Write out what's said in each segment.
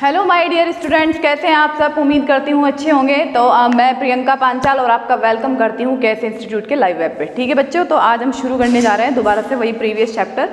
Hello my dear students, कैसे हैं आप सब। उम्मीद करती हूँ अच्छे होंगे। तो मैं प्रियंका पांचाल और आपका वेलकम करती हूँ कैसे इंस्टीट्यूट के लाइव वेब पे। ठीक है बच्चों, तो आज हम शुरू करने जा रहे हैं दोबारा से वही प्रीवियस चैप्टर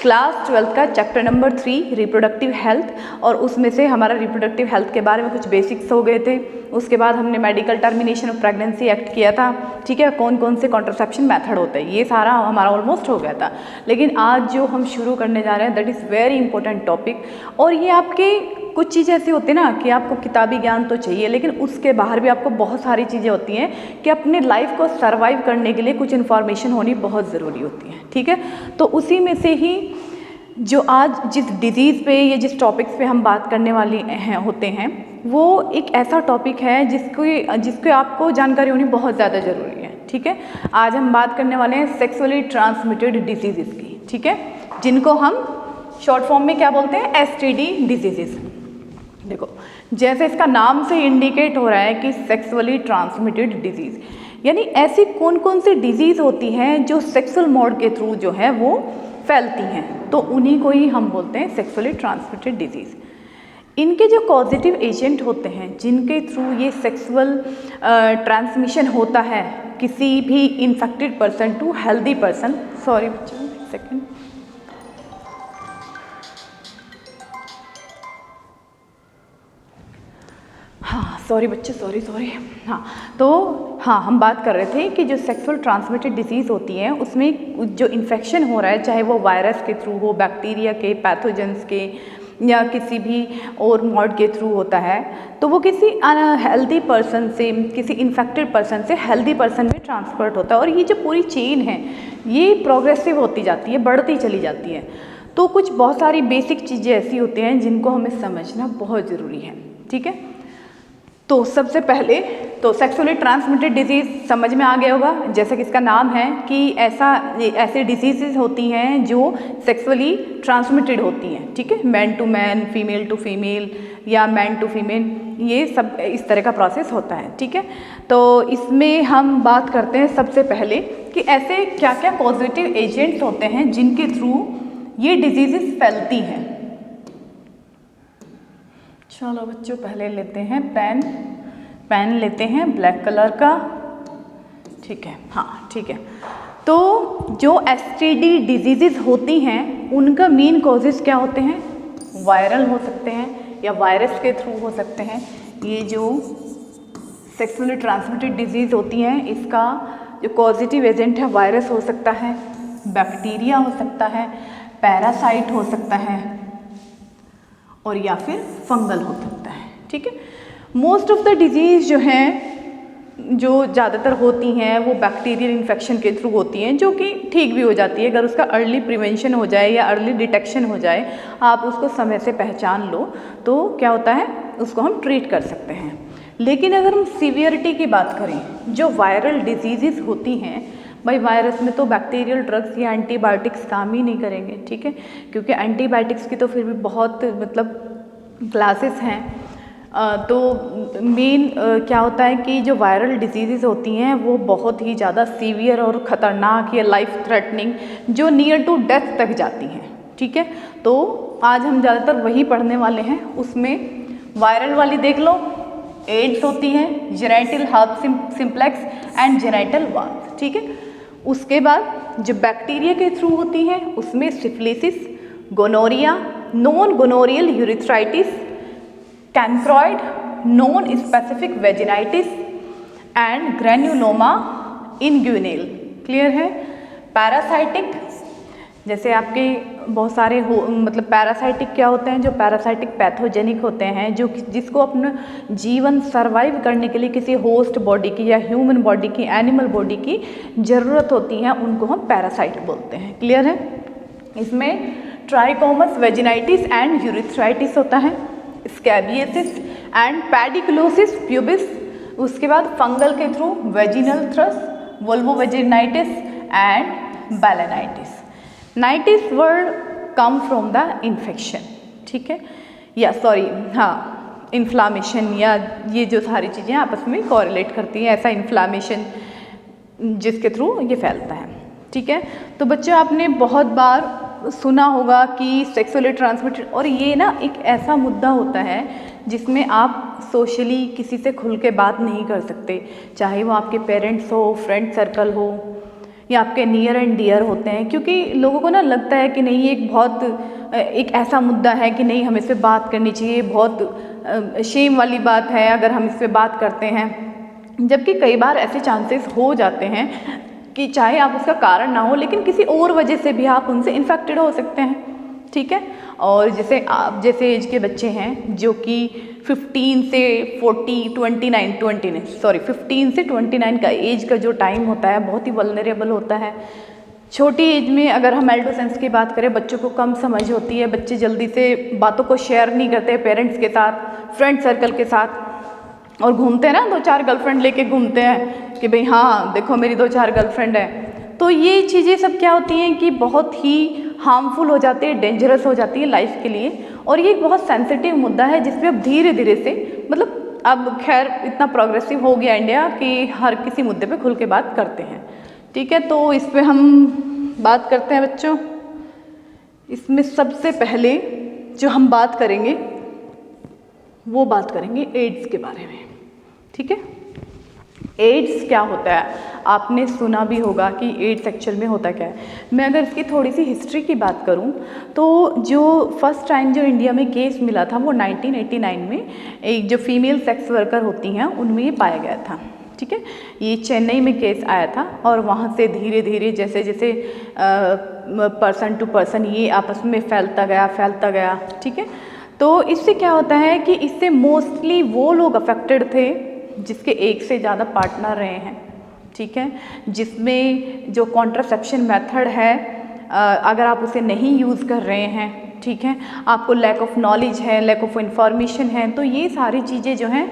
क्लास 12 का चैप्टर नंबर 3 रिप्रोडक्टिव हेल्थ। और उसमें से हमारा रिप्रोडक्टिव हेल्थ के बारे में कुछ बेसिक्स हो गए थे। उसके बाद हमने medical termination of pregnancy act किया था। ठीक है, कौन कौन से कॉन्ट्रासेप्शन मेथड होते हैं, ये सारा हमारा ऑलमोस्ट हो गया था। लेकिन आज जो हम शुरू करने जा रहे हैं that is very important topic. और ये आपके कुछ चीज़ें ऐसी होती हैं ना कि आपको किताबी ज्ञान तो चाहिए, लेकिन उसके बाहर भी आपको बहुत सारी चीज़ें होती हैं कि अपने लाइफ को सर्वाइव करने के लिए कुछ इन्फॉर्मेशन होनी बहुत ज़रूरी होती है। ठीक है, तो उसी में से ही जो आज जिस डिज़ीज़ पे या जिस टॉपिक्स पे हम बात करने वाले होते हैं वो एक ऐसा टॉपिक है जिसकी आपको जानकारी होनी बहुत ज़्यादा ज़रूरी है। ठीक है, आज हम बात करने वाले हैं सेक्सुअली ट्रांसमिटेड डिजीज़ की। ठीक है, जिनको हम शॉर्ट फॉर्म में क्या बोलते हैं, STD डिजीज़। देखो, जैसे इसका नाम से इंडिकेट हो रहा है कि सेक्सुअली ट्रांसमिटेड डिजीज़, यानी ऐसी कौन कौन सी डिजीज़ होती हैं जो सेक्सुअल मोड के थ्रू जो है वो फैलती हैं, तो उन्हीं को ही हम बोलते हैं सेक्सुअली ट्रांसमिटेड डिजीज़। इनके जो पॉजिटिव एजेंट होते हैं जिनके थ्रू ये सेक्सुअल ट्रांसमिशन होता है किसी भी infected person to healthy person. Sorry बच्चों, एक सेकेंड। हाँ सॉरी बच्चे, सॉरी। हाँ, तो हाँ हम बात कर रहे थे कि जो सेक्सुअल ट्रांसमिटेड डिजीज़ होती हैं उसमें जो इन्फेक्शन हो रहा है, चाहे वो वायरस के थ्रू हो, बैक्टीरिया के, पैथोजेंस के, या किसी भी और मॉड के थ्रू होता है, तो वो किसी हेल्दी पर्सन से, किसी इन्फेक्टेड पर्सन से हेल्दी पर्सन में ट्रांसफर होता है। और ये जो पूरी चेन है ये प्रोग्रेसिव होती जाती है, बढ़ती चली जाती है। तो कुछ बहुत सारी बेसिक चीज़ें ऐसी होती हैं जिनको हमें समझना बहुत ज़रूरी है। ठीक है, तो सबसे पहले तो सेक्सुअली ट्रांसमिटेड डिजीज़ समझ में आ गया होगा, जैसा कि इसका नाम है कि ऐसे डिजीज़ होती हैं जो सेक्सुअली ट्रांसमिटेड होती हैं। ठीक है, man to man, female to female या मैन टू फीमेल, ये सब इस तरह का प्रोसेस होता है। ठीक है, तो इसमें हम बात करते हैं सबसे पहले कि ऐसे क्या क्या पॉजिटिव एजेंट्स होते हैं जिनके थ्रू ये डिजीज़ फैलती हैं। चलो बच्चों, पहले लेते हैं पेन लेते हैं ब्लैक कलर का। ठीक है, हाँ ठीक है। तो जो STD डिजीज़ होती हैं उनका मेन कॉजेज़ क्या होते हैं, वायरल हो सकते हैं या वायरस के थ्रू हो सकते हैं। ये जो सेक्सुअली ट्रांसमिटेड डिजीज़ होती हैं इसका जो पॉजिटिव एजेंट है वायरस हो सकता है, बैक्टीरिया हो सकता है, पैरासाइट हो सकता है और या फिर फंगल हो सकता है। ठीक है, मोस्ट ऑफ द डिजीज़ जो हैं जो ज़्यादातर होती हैं वो बैक्टीरियल इन्फेक्शन के थ्रू होती हैं, जो कि ठीक भी हो जाती है अगर उसका अर्ली प्रिवेंशन हो जाए या अर्ली डिटेक्शन हो जाए, आप उसको समय से पहचान लो तो क्या होता है, उसको हम ट्रीट कर सकते हैं। लेकिन अगर हम सीवियरिटी की बात करें, जो वायरल डिजीज़ होती हैं, भाई वायरस में तो बैक्टीरियल ड्रग्स या एंटीबायोटिक्स काम ही नहीं करेंगे। ठीक है, क्योंकि एंटीबायोटिक्स की तो फिर भी बहुत क्लासेस हैं। तो मेन क्या होता है कि जो वायरल डिजीज़ होती हैं वो बहुत ही ज़्यादा सीवियर और ख़तरनाक या लाइफ थ्रेटनिंग, जो नियर टू डेथ तक जाती हैं। ठीक है, तो आज हम ज़्यादातर वही पढ़ने वाले हैं। उसमें वायरल वाली देख लो, एड्स होती है, genital herpes simplex and genital warm. ठीक है, उसके बाद जो बैक्टीरिया के थ्रू होती हैं उसमें syphilis, gonorrhoea, non gonorrhoeal urethritis, chancroid, non specific vaginitis and granuloma inguinale. Clear है। पैरासाइटिक, जैसे आपके बहुत सारे पैरासाइटिक क्या होते हैं, जो पैरासाइटिक पैथोजेनिक होते हैं, जो जिसको अपना जीवन सर्वाइव करने के लिए किसी होस्ट बॉडी की या ह्यूमन बॉडी की, एनिमल बॉडी की ज़रूरत होती है, उनको हम पैरासाइट बोलते हैं। क्लियर है। इसमें ट्राइकोमस वेजिनाइटिस एंड यूरिथ्राइटिस होता है, स्कैबियसिस एंड पेडिकुलोसिस प्यूबिस। उसके बाद फंगल के through vaginal thrush, vulvovaginitis and balanitis. Itis word come from the infection. ठीक है, या सॉरी हाँ, इन्फ्लामेशन, या ये जो सारी चीज़ें आपस में कोरिलेट करती हैं, ऐसा इन्फ्लामेशन जिसके थ्रू ये फैलता है। ठीक है, तो बच्चों आपने बहुत बार सुना होगा कि सेक्सुअली ट्रांसमिटेड, और ये ना एक ऐसा मुद्दा होता है जिसमें आप सोशली किसी से खुल के बात नहीं कर सकते, चाहे वो आपके पेरेंट्स हो, फ्रेंड सर्कल हो, या आपके नियर एंड डियर होते हैं, क्योंकि लोगों को ना लगता है कि नहीं, एक ऐसा मुद्दा है कि नहीं, हमें इस पर बात करनी चाहिए, बहुत शेम वाली बात है अगर हम इस पर बात करते हैं। जबकि कई बार ऐसे चांसेस हो जाते हैं कि चाहे आप उसका कारण ना हो, लेकिन किसी और वजह से भी आप उनसे इन्फेक्टेड हो सकते हैं, ठीक है। और जैसे आप जैसे एज के बच्चे हैं जो कि 15 से 29 का एज का जो टाइम होता है बहुत ही वल्नरेबल होता है। छोटी एज में अगर हम एडोलेसेंस की बात करें, बच्चों को कम समझ होती है, बच्चे जल्दी से बातों को शेयर नहीं करते पेरेंट्स के साथ, फ्रेंड सर्कल के साथ, और घूमते हैं ना 2-4 गर्लफ्रेंड लेके घूमते हैं कि भाई हाँ देखो मेरी 2-4 गर्लफ्रेंड है। तो ये चीज़ें सब क्या होती हैं कि बहुत ही हार्मफुल हो जाती है, डेंजरस हो जाती है लाइफ के लिए, और ये एक बहुत सेंसिटिव मुद्दा है जिसमें अब धीरे धीरे से, मतलब अब खैर इतना प्रोग्रेसिव हो गया इंडिया कि हर किसी मुद्दे पे खुल के बात करते हैं, ठीक है। तो इस पे हम बात करते हैं बच्चों। इसमें सबसे पहले जो हम बात करेंगे वो बात करेंगे एड्स के बारे में, ठीक है। एड्स क्या होता है, आपने सुना भी होगा कि एड्स एक्चुअल में होता क्या है। मैं अगर इसकी थोड़ी सी हिस्ट्री की बात करूं तो जो फर्स्ट टाइम जो इंडिया में केस मिला था वो 1989 में एक जो फीमेल सेक्स वर्कर होती हैं उनमें ये पाया गया था, ठीक है। ये चेन्नई में केस आया था और वहाँ से धीरे धीरे जैसे जैसे पर्सन टू पर्सन ये आपस में फैलता गया, ठीक है। तो इससे क्या होता है कि इससे मोस्टली वो लोग अफेक्टेड थे जिसके एक से ज़्यादा पार्टनर रहे हैं, ठीक है। जिसमें जो कॉन्ट्रासेप्शन मेथड है अगर आप उसे नहीं यूज़ कर रहे हैं, ठीक है, आपको लैक ऑफ नॉलेज है, लैक ऑफ इंफॉर्मेशन है, तो ये सारी चीज़ें जो हैं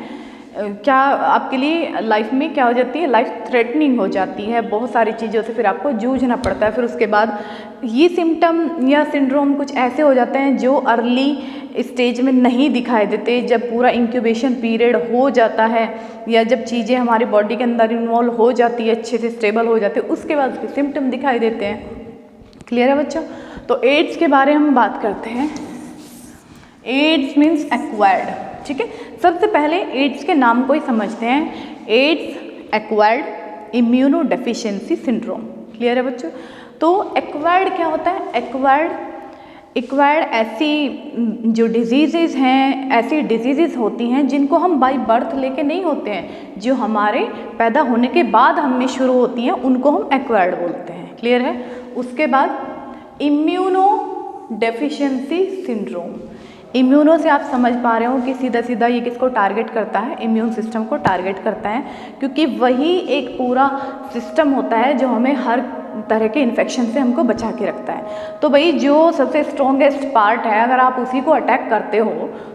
क्या आपके लिए लाइफ में क्या हो जाती है, लाइफ थ्रेटनिंग हो जाती है। बहुत सारी चीज़ों से फिर आपको जूझना पड़ता है। फिर उसके बाद ये सिम्टम या सिंड्रोम कुछ ऐसे हो जाते हैं जो अर्ली स्टेज में नहीं दिखाई देते। जब पूरा इंक्यूबेशन पीरियड हो जाता है या जब चीज़ें हमारी बॉडी के अंदर इन्वॉल्व हो जाती है, अच्छे से स्टेबल हो जाते हैं, उसके बाद उसके सिम्टम दिखाई देते हैं। क्लियर है बच्चों? तो एड्स के बारे में हम बात करते हैं। एड्स मीन्स एक्वायर्ड, ठीक है। सबसे पहले एड्स के नाम को ही समझते हैं। Ads acquired immuno deficiency syndrome. Clear है बच्चों? तो एक्वायर्ड क्या होता है? एक्वायर्ड ऐसी जो डिजीज़ेज हैं, ऐसी डिजीज़ेज होती हैं जिनको हम बाय बर्थ लेके नहीं होते हैं, जो हमारे पैदा होने के बाद हम में शुरू होती हैं, उनको हम एक्वायर्ड बोलते हैं। क्लियर है? उसके बाद इम्यूनो डेफिशिएंसी सिंड्रोम। इम्यूनो से आप समझ पा रहे हो कि सीधा सीधा ये किसको टारगेट करता है? इम्यून सिस्टम को टारगेट करता है, क्योंकि वही एक पूरा सिस्टम होता है जो हमें हर तरह के इन्फेक्शन से हमको बचा के रखता है। तो भाई जो सबसे स्ट्रॉन्गेस्ट पार्ट है, अगर आप उसी को अटैक करते हो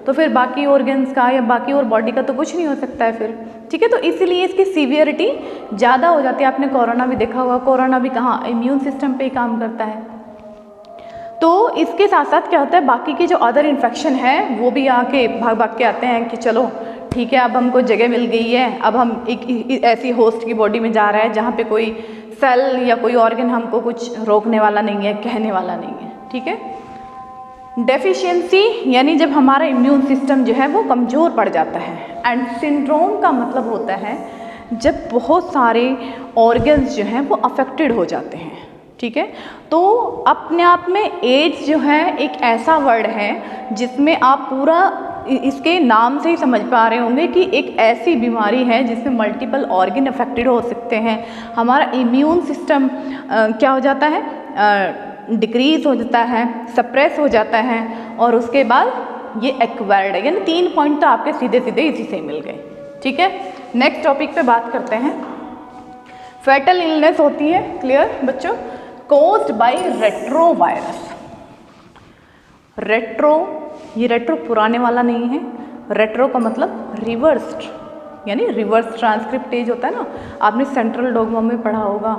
तो फिर बाकी ऑर्गन्स का या बाकी और बॉडी का तो कुछ नहीं हो सकता है फिर, ठीक है। तो इसीलिए इसकी सीवियरिटी ज़्यादा हो जाती है। आपने कोरोना भी देखा होगा, कोरोना भी कहाँ इम्यून सिस्टम पे ही काम करता है। तो इसके साथ साथ क्या होता है, बाकी के जो अदर इन्फेक्शन है वो भी आके भाग भाग के आते हैं कि चलो ठीक है, अब हमको जगह मिल गई है, अब हम एक ऐसी होस्ट की बॉडी में जा रहा है जहाँ पे कोई सेल या कोई ऑर्गन हमको कुछ रोकने वाला नहीं है, कहने वाला नहीं है, ठीक है। डेफिशिएंसी यानी जब हमारा इम्यून सिस्टम जो है वो कमज़ोर पड़ जाता है। एंड सिंड्रोम का मतलब होता है जब बहुत सारे ऑर्गन्स जो हैं वो अफेक्टेड हो जाते हैं, ठीक है। तो अपने आप में एड्स जो है एक ऐसा वर्ड है जिसमें आप पूरा इसके नाम से ही समझ पा रहे होंगे कि एक ऐसी बीमारी है जिसमें मल्टीपल ऑर्गन अफेक्टेड हो सकते हैं। हमारा इम्यून सिस्टम क्या हो जाता है, डिक्रीज हो जाता है, सप्रेस हो जाता है, और उसके बाद ये एक्वायर्ड है। यानी 3 पॉइंट तो आपके सीधे सीधे इसी से मिल गए, ठीक है। नेक्स्ट टॉपिक पे बात करते हैं। फैटल इलनेस होती है, क्लियर बच्चों, कोज्ड बाय रेट्रोवायरस। रेट्रो, ये रेट्रो पुराने वाला नहीं है, रेट्रो का मतलब रिवर्स्ड, यानी रिवर्स ट्रांसक्रिप्टेज होता है ना। आपने सेंट्रल डॉग्मा में पढ़ा होगा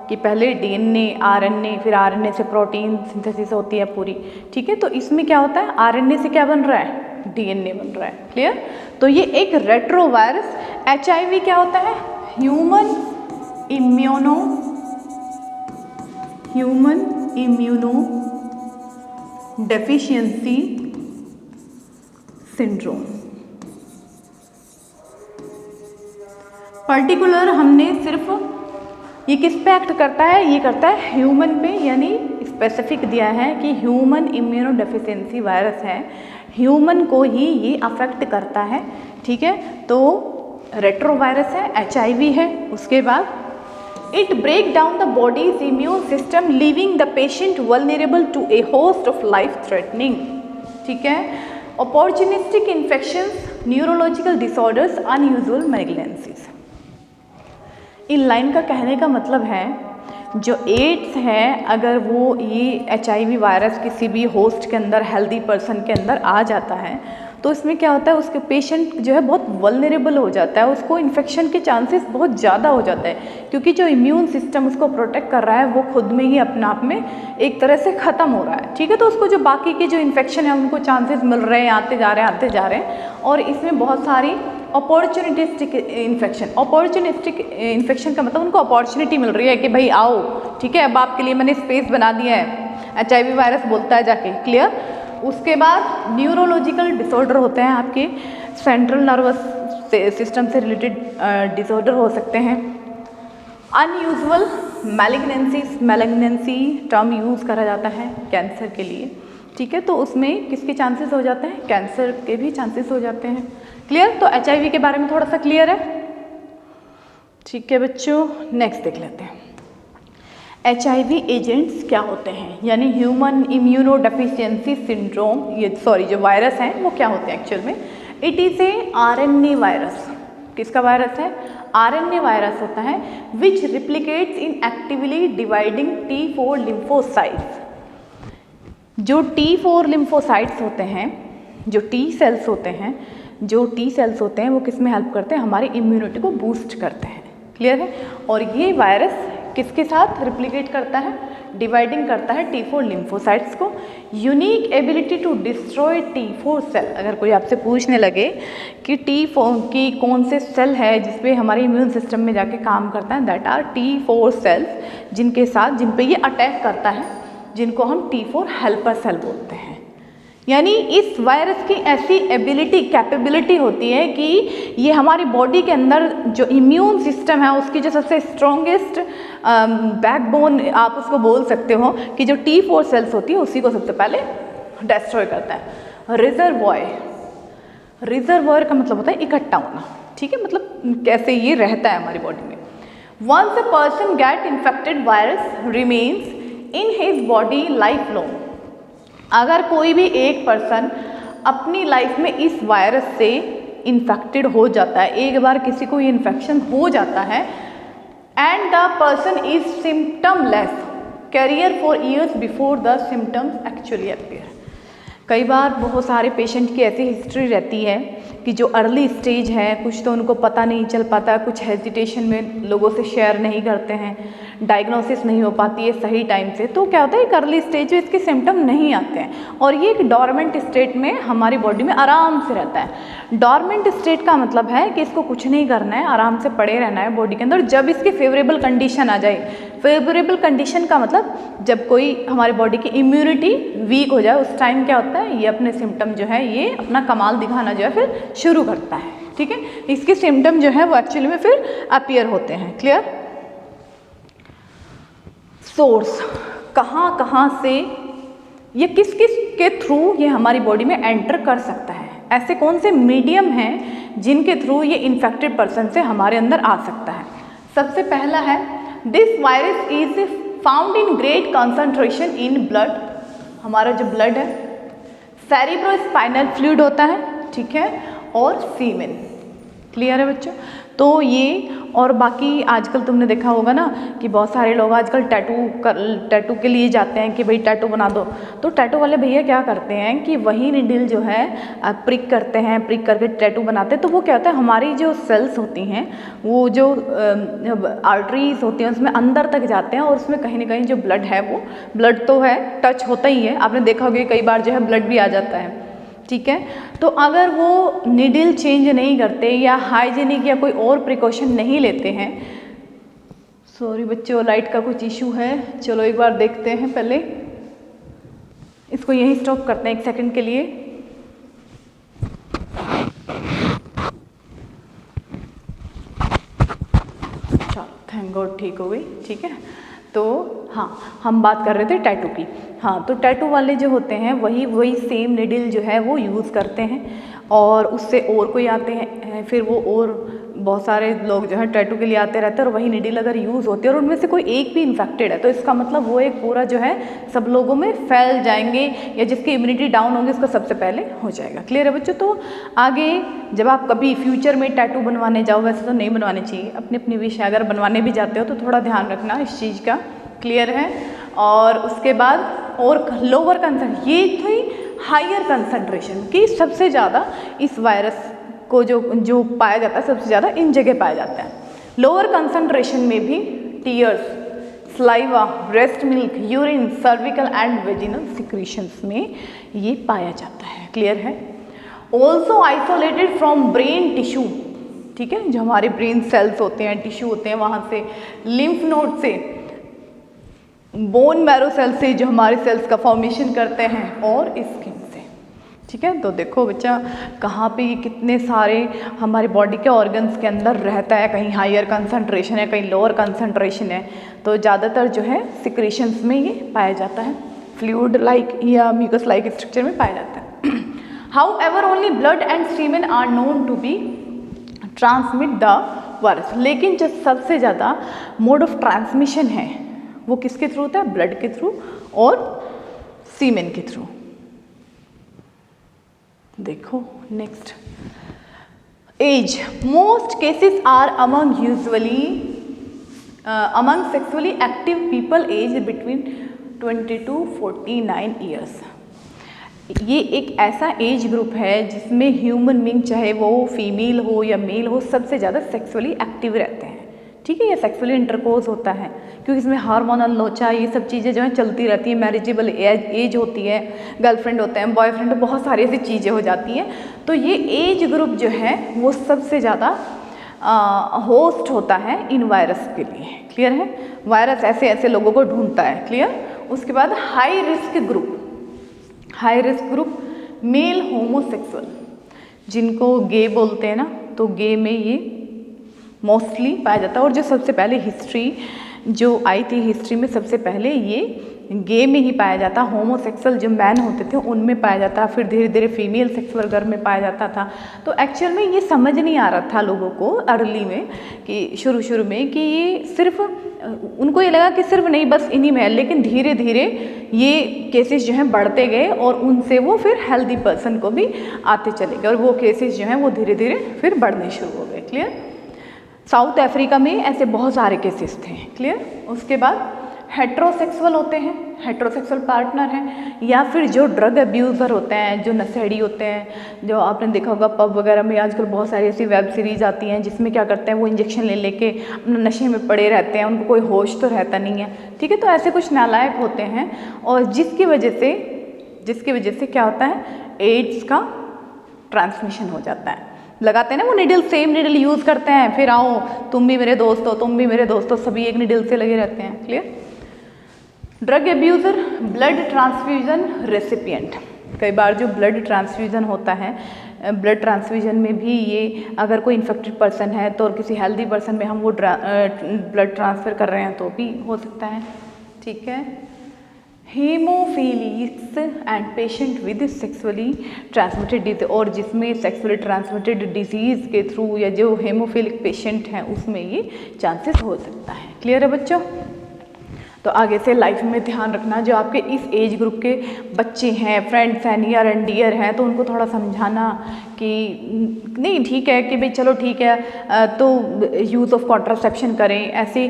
कि पहले डीएनए, आरएनए, फिर आरएनए से प्रोटीन सिंथेसिस होती है पूरी, ठीक है। तो इसमें क्या होता है, आरएनए से क्या बन रहा है, डीएनए बन रहा है। क्लियर? तो ये एक रेट्रोवायरस। एचआईवी क्या होता है, human immuno deficiency syndrome. Particular हमने सिर्फ ये किस पे एक्ट करता है, ये करता है ह्यूमन पे, यानी स्पेसिफिक दिया है कि ह्यूमन इम्यूनो डेफिशिएंसी वायरस है, ह्यूमन को ही ये अफेक्ट करता है। ठीक है, तो रेट्रोवायरस है, HIV है। उसके बाद it break down the body's immune system leaving the patient vulnerable to a host of life threatening. ठीक है, opportunistic infections, neurological disorders, unusual malignancies. इन लाइन का कहने का मतलब है जो एड्स है, अगर वो ये HIV वायरस किसी भी होस्ट के अंदर, हेल्दी पर्सन के अंदर आ जाता है, तो इसमें क्या होता है, उसके पेशेंट जो है बहुत वल्नरेबल हो जाता है, उसको इन्फेक्शन के चांसेस बहुत ज़्यादा हो जाता है, क्योंकि जो इम्यून सिस्टम उसको प्रोटेक्ट कर रहा है वो खुद में ही अपने आप में एक तरह से ख़त्म हो रहा है। ठीक है, तो उसको जो बाकी के जो इन्फेक्शन है उनको चांसेस मिल रहे हैं, आते जा रहे हैं। और इसमें बहुत सारी अपॉर्चुनिटिस्टिक इन्फेक्शन, अपॉर्चुनिस्टिक इन्फेक्शन का मतलब उनको अपॉर्चुनिटी मिल रही है कि भाई आओ, ठीक है, अब आपके लिए मैंने स्पेस बना दिया है, HIV वायरस बोलता है जाके। क्लियर। उसके बाद न्यूरोलॉजिकल डिसऑर्डर होते हैं, आपके सेंट्रल नर्वस सिस्टम से रिलेटेड डिसऑर्डर हो सकते हैं। अनयूजुअल मैलिग्नेंसी टर्म यूज़ करा जाता है कैंसर के लिए। ठीक है, तो उसमें किसके चांसेस हो जाते हैं, कैंसर के भी चांसेस हो जाते हैं। क्लियर। तो HIV के बारे में थोड़ा सा क्लियर है। ठीक है बच्चों, नेक्स्ट देख लेते हैं HIV एजेंट्स क्या होते हैं, यानी ह्यूमन इम्यूनो डेफिशिएंसी सिंड्रोम, ये जो वायरस हैं वो क्या होते हैं एक्चुअल में। It is a RNA virus. किसका वायरस है, RNA वायरस होता है, विच रिप्लिकेट्स इन एक्टिवली डिवाइडिंग T4 लिम्फोसाइट्स। जो T4 लिम्फोसाइट्स होते हैं, जो T सेल्स होते हैं वो किस में हेल्प करते हैं, हमारी इम्यूनिटी को बूस्ट करते हैं। क्लियर है। और ये वायरस किसके साथ रिप्लिकेट करता है, डिवाइडिंग करता है T4 लिम्फोसाइट्स को। Unique ability to destroy T4 cell. अगर कोई आपसे पूछने लगे कि T4 की कौन से सेल है जिसपे हमारे इम्यून सिस्टम में जाके काम करता है, दैट आर T4 सेल्स, जिन पे ये अटैक करता है, जिनको हम T4 हेल्पर सेल बोलते हैं। यानी इस वायरस की ऐसी कैपेबिलिटी होती है कि ये हमारी बॉडी के अंदर जो इम्यून सिस्टम है उसकी जो सबसे स्ट्रॉन्गेस्ट बैकबोन आप उसको बोल सकते हो, कि जो T4 सेल्स होती है उसी को सबसे पहले डिस्ट्रॉय करता है। रिजर्वॉयर का मतलब होता है इकट्ठा होना। ठीक है, मतलब कैसे ये रहता है हमारी बॉडी में। Once a person get infected, virus remains in his body life long. अगर कोई भी एक पर्सन अपनी लाइफ में इस वायरस से इन्फेक्टेड हो जाता है, एक बार किसी को ये इन्फेक्शन हो जाता है, and the person is symptomless carrier for years before the symptoms actually appear. कई बार बहुत सारे पेशेंट की ऐसी हिस्ट्री रहती है कि जो अर्ली स्टेज है, कुछ तो उनको पता नहीं चल पाता, कुछ हेजिटेशन में लोगों से शेयर नहीं करते हैं, डायग्नोसिस नहीं हो पाती है सही टाइम से, तो क्या होता है एक अर्ली स्टेज में इसके सिम्टम नहीं आते हैं और ये एक डॉर्मेंट स्टेट में हमारी बॉडी में आराम से रहता है। डॉर्मेंट स्टेट का मतलब है कि इसको कुछ नहीं करना है, आराम से पड़े रहना है बॉडी के अंदर। जब इसकी फेवरेबल कंडीशन आ जाए, फेवरेबल कंडीशन का मतलब जब कोई हमारी बॉडी की इम्यूनिटी वीक हो जाए, उस टाइम क्या होता है, ये अपने सिम्टम जो है ये अपना कमाल दिखाना जो है फिर शुरू करता है। ठीक है, इसके सिम्टम जो है वो एक्चुअली में फिर अपीयर होते हैं। क्लियर। सोर्स, कहाँ से ये किस के थ्रू ये हमारी बॉडी में एंटर कर सकता है, ऐसे कौन से मीडियम हैं जिनके थ्रू ये इन्फेक्टेड पर्सन से हमारे अंदर आ सकता है। सबसे पहला है, this virus is found in great concentration in blood. हमारा जो ब्लड है, सेरिब्रोस्पाइनल फ्लूइड होता है, ठीक है, और सीमेन। क्लियर है बच्चों। तो ये और बाकी आजकल तुमने देखा होगा ना कि बहुत सारे लोग आजकल टैटू के लिए जाते हैं कि भाई टैटू बना दो, तो टैटू वाले भैया क्या करते हैं कि वही निडल जो है प्रिक करते हैं, प्रिक करके टैटू बनाते हैं। तो वो क्या होता है, हमारी जो सेल्स होती हैं वो जो आर्टरीज होती हैं उसमें अंदर तक जाते हैं और उसमें कहीं ना कहीं जो ब्लड है, वो ब्लड तो है, टच होता ही है, आपने देखा होगा कई बार जो है ब्लड भी आ जाता है। ठीक है, तो अगर वो निडल चेंज नहीं करते या हाइजीनिक या कोई और प्रिकॉशन नहीं लेते हैं, सॉरी बच्चों लाइट का कुछ इशू है, चलो एक बार देखते हैं पहले इसको यहीं स्टॉप करते हैं 1 सेकंड के लिए। चलो थैंक गॉड ठीक हो गई। ठीक है, तो हाँ हम बात कर रहे थे टैटू की। हाँ, तो टैटू वाले जो होते हैं वही सेम निडल जो है वो यूज़ करते हैं, और उससे और कोई आते हैं, फिर वो और बहुत सारे लोग जो है टैटू के लिए आते रहते हैं, और वही निडल अगर यूज़ होती है और उनमें से कोई एक भी इन्फेक्टेड है तो इसका मतलब वो एक पूरा जो है सब लोगों में फैल जाएंगे, या जिसकी इम्यूनिटी डाउन होगी उसका सबसे पहले हो जाएगा। क्लियर है बच्चों? तो आगे जब आप कभी फ्यूचर में टैटू बनवाने जाओ, वैसे तो नहीं बनवाने चाहिए, अपनी अपनी विश है, अगर बनवाने भी जाते हो तो थोड़ा ध्यान रखना इस चीज़ का। क्लियर है? और उसके बाद और लोअर कंसंट्रेशन, ये थी हायर कंसंट्रेशन की सबसे ज़्यादा इस वायरस को जो पाया जाता है सबसे ज़्यादा इन जगह पाया जाता है। लोअर कंसंट्रेशन में भी tears, saliva, breast milk, urine, cervical and vaginal secretions में ये पाया जाता है। क्लियर है? Also isolated from brain tissue, ठीक है, जो हमारे ब्रेन सेल्स होते हैं, टिश्यू होते हैं, वहाँ से, लिम्फ नोड से, बोन मैरो सेल से जो हमारे सेल्स का फॉर्मेशन करते हैं, और स्किन से। ठीक है, तो देखो बच्चा कहाँ पे ये कितने सारे हमारे बॉडी के ऑर्गन्स के अंदर रहता है, कहीं हायर कंसंट्रेशन है, कहीं लोअर कंसंट्रेशन है, तो ज़्यादातर जो है सिक्रीशंस में ये पाया जाता है, फ्लूइड लाइक या म्यूकस लाइक स्ट्रक्चर में पाया जाता है। However only blood and semen are known to be transmit the virus, लेकिन जो सबसे ज़्यादा मोड ऑफ ट्रांसमिशन है वो किसके थ्रू होता है? ब्लड के थ्रू और सीमेन के थ्रू। देखो next, age, most cases are among among sexually active people age between 20 to 49 years. ये एक ऐसा एज ग्रुप है जिसमें ह्यूमन बीइंग, चाहे वो फीमेल हो या मेल हो, सबसे ज़्यादा सेक्सुअली एक्टिव रहते हैं। ठीक है, ये सेक्सुअली इंटरकोर्स होता है क्योंकि इसमें हार्मोनल लोचा, ये सब चीज़ें जो है चलती रहती है, मैरिजेबल एज होती है, गर्लफ्रेंड होते हैं, बॉयफ्रेंड, बहुत सारी ऐसी चीज़ें हो जाती हैं। तो ये एज ग्रुप जो है वो सबसे ज़्यादा होस्ट होता है इन वायरस के लिए। क्लियर है? वायरस ऐसे ऐसे लोगों को ढूंढता है। क्लियर? उसके बाद high risk group, high risk group male homosexual, जिनको गे बोलते हैं ना, तो गे में ये मोस्टली पाया जाता है। और जो सबसे पहले हिस्ट्री जो आई थी, हिस्ट्री में सबसे पहले ये गे में ही पाया जाता, होमोसेक्सुअल जो मैन होते थे उनमें पाया जाता, फिर धीरे धीरे फीमेल सेक्सुअल गर्ल में पाया जाता था। तो एक्चुअल में ये समझ नहीं आ रहा था लोगों को अर्ली में, कि शुरू में कि ये सिर्फ, उनको ये लगा कि सिर्फ नहीं बस इन्हीं में है, लेकिन धीरे धीरे ये केसेस जो हैं बढ़ते गए और उनसे वो फिर हेल्दी पर्सन को भी आते चले गए, और वो केसेस जो हैं वो धीरे धीरे फिर बढ़ने शुरू हो गए। क्लियर? साउथ अफ्रीका में ऐसे बहुत सारे केसेस थे। क्लियर? उसके बाद हेट्रोसेक्सुअल होते हैं, हेट्रोसेक्सुअल पार्टनर हैं, या फिर जो ड्रग अब्यूज़र होते हैं, जो नशेड़ी होते हैं, जो आपने देखा होगा पब वगैरह में आजकल बहुत सारी ऐसी वेब सीरीज़ आती हैं जिसमें क्या करते हैं, वो इंजेक्शन ले लेके अपने नशे में पड़े रहते हैं, उनको कोई होश तो रहता नहीं है। ठीक है, तो ऐसे कुछ नालायक होते हैं, और जिसकी वजह से क्या होता है, एड्स का ट्रांसमिशन हो जाता है। लगाते हैं ना वो निडल, सेम निडल यूज़ करते हैं, फिर आओ तुम भी मेरे दोस्त हो, तुम भी मेरे दोस्त हो, सभी एक निडल से लगे रहते हैं। Clear? Drug abuser, blood transfusion recipient, कई बार जो ब्लड ट्रांसफ्यूजन होता है, ब्लड ट्रांसफ्यूजन में भी ये अगर कोई इन्फेक्टेड पर्सन है तो, और किसी हेल्दी पर्सन में हम वो ब्लड ट्रांसफ़र कर रहे हैं तो भी हो सकता है। ठीक है? Haemophilics and patient with sexually transmitted disease, और जिसमें सेक्सुअली ट्रांसमिटेड डिजीज़ के थ्रू या जो हेमोफिलिक पेशेंट हैं उसमें ये चांसेस हो सकता है। क्लियर है बच्चों? तो आगे से लाइफ में ध्यान रखना, जो आपके इस एज ग्रुप के बच्चे हैं, फ्रेंड्स हैं, नियर एंड डियर हैं, तो उनको थोड़ा समझाना कि नहीं ठीक है कि भाई चलो ठीक है, तो यूज़ ऑफ कॉन्ट्रासेप्शन करें, ऐसे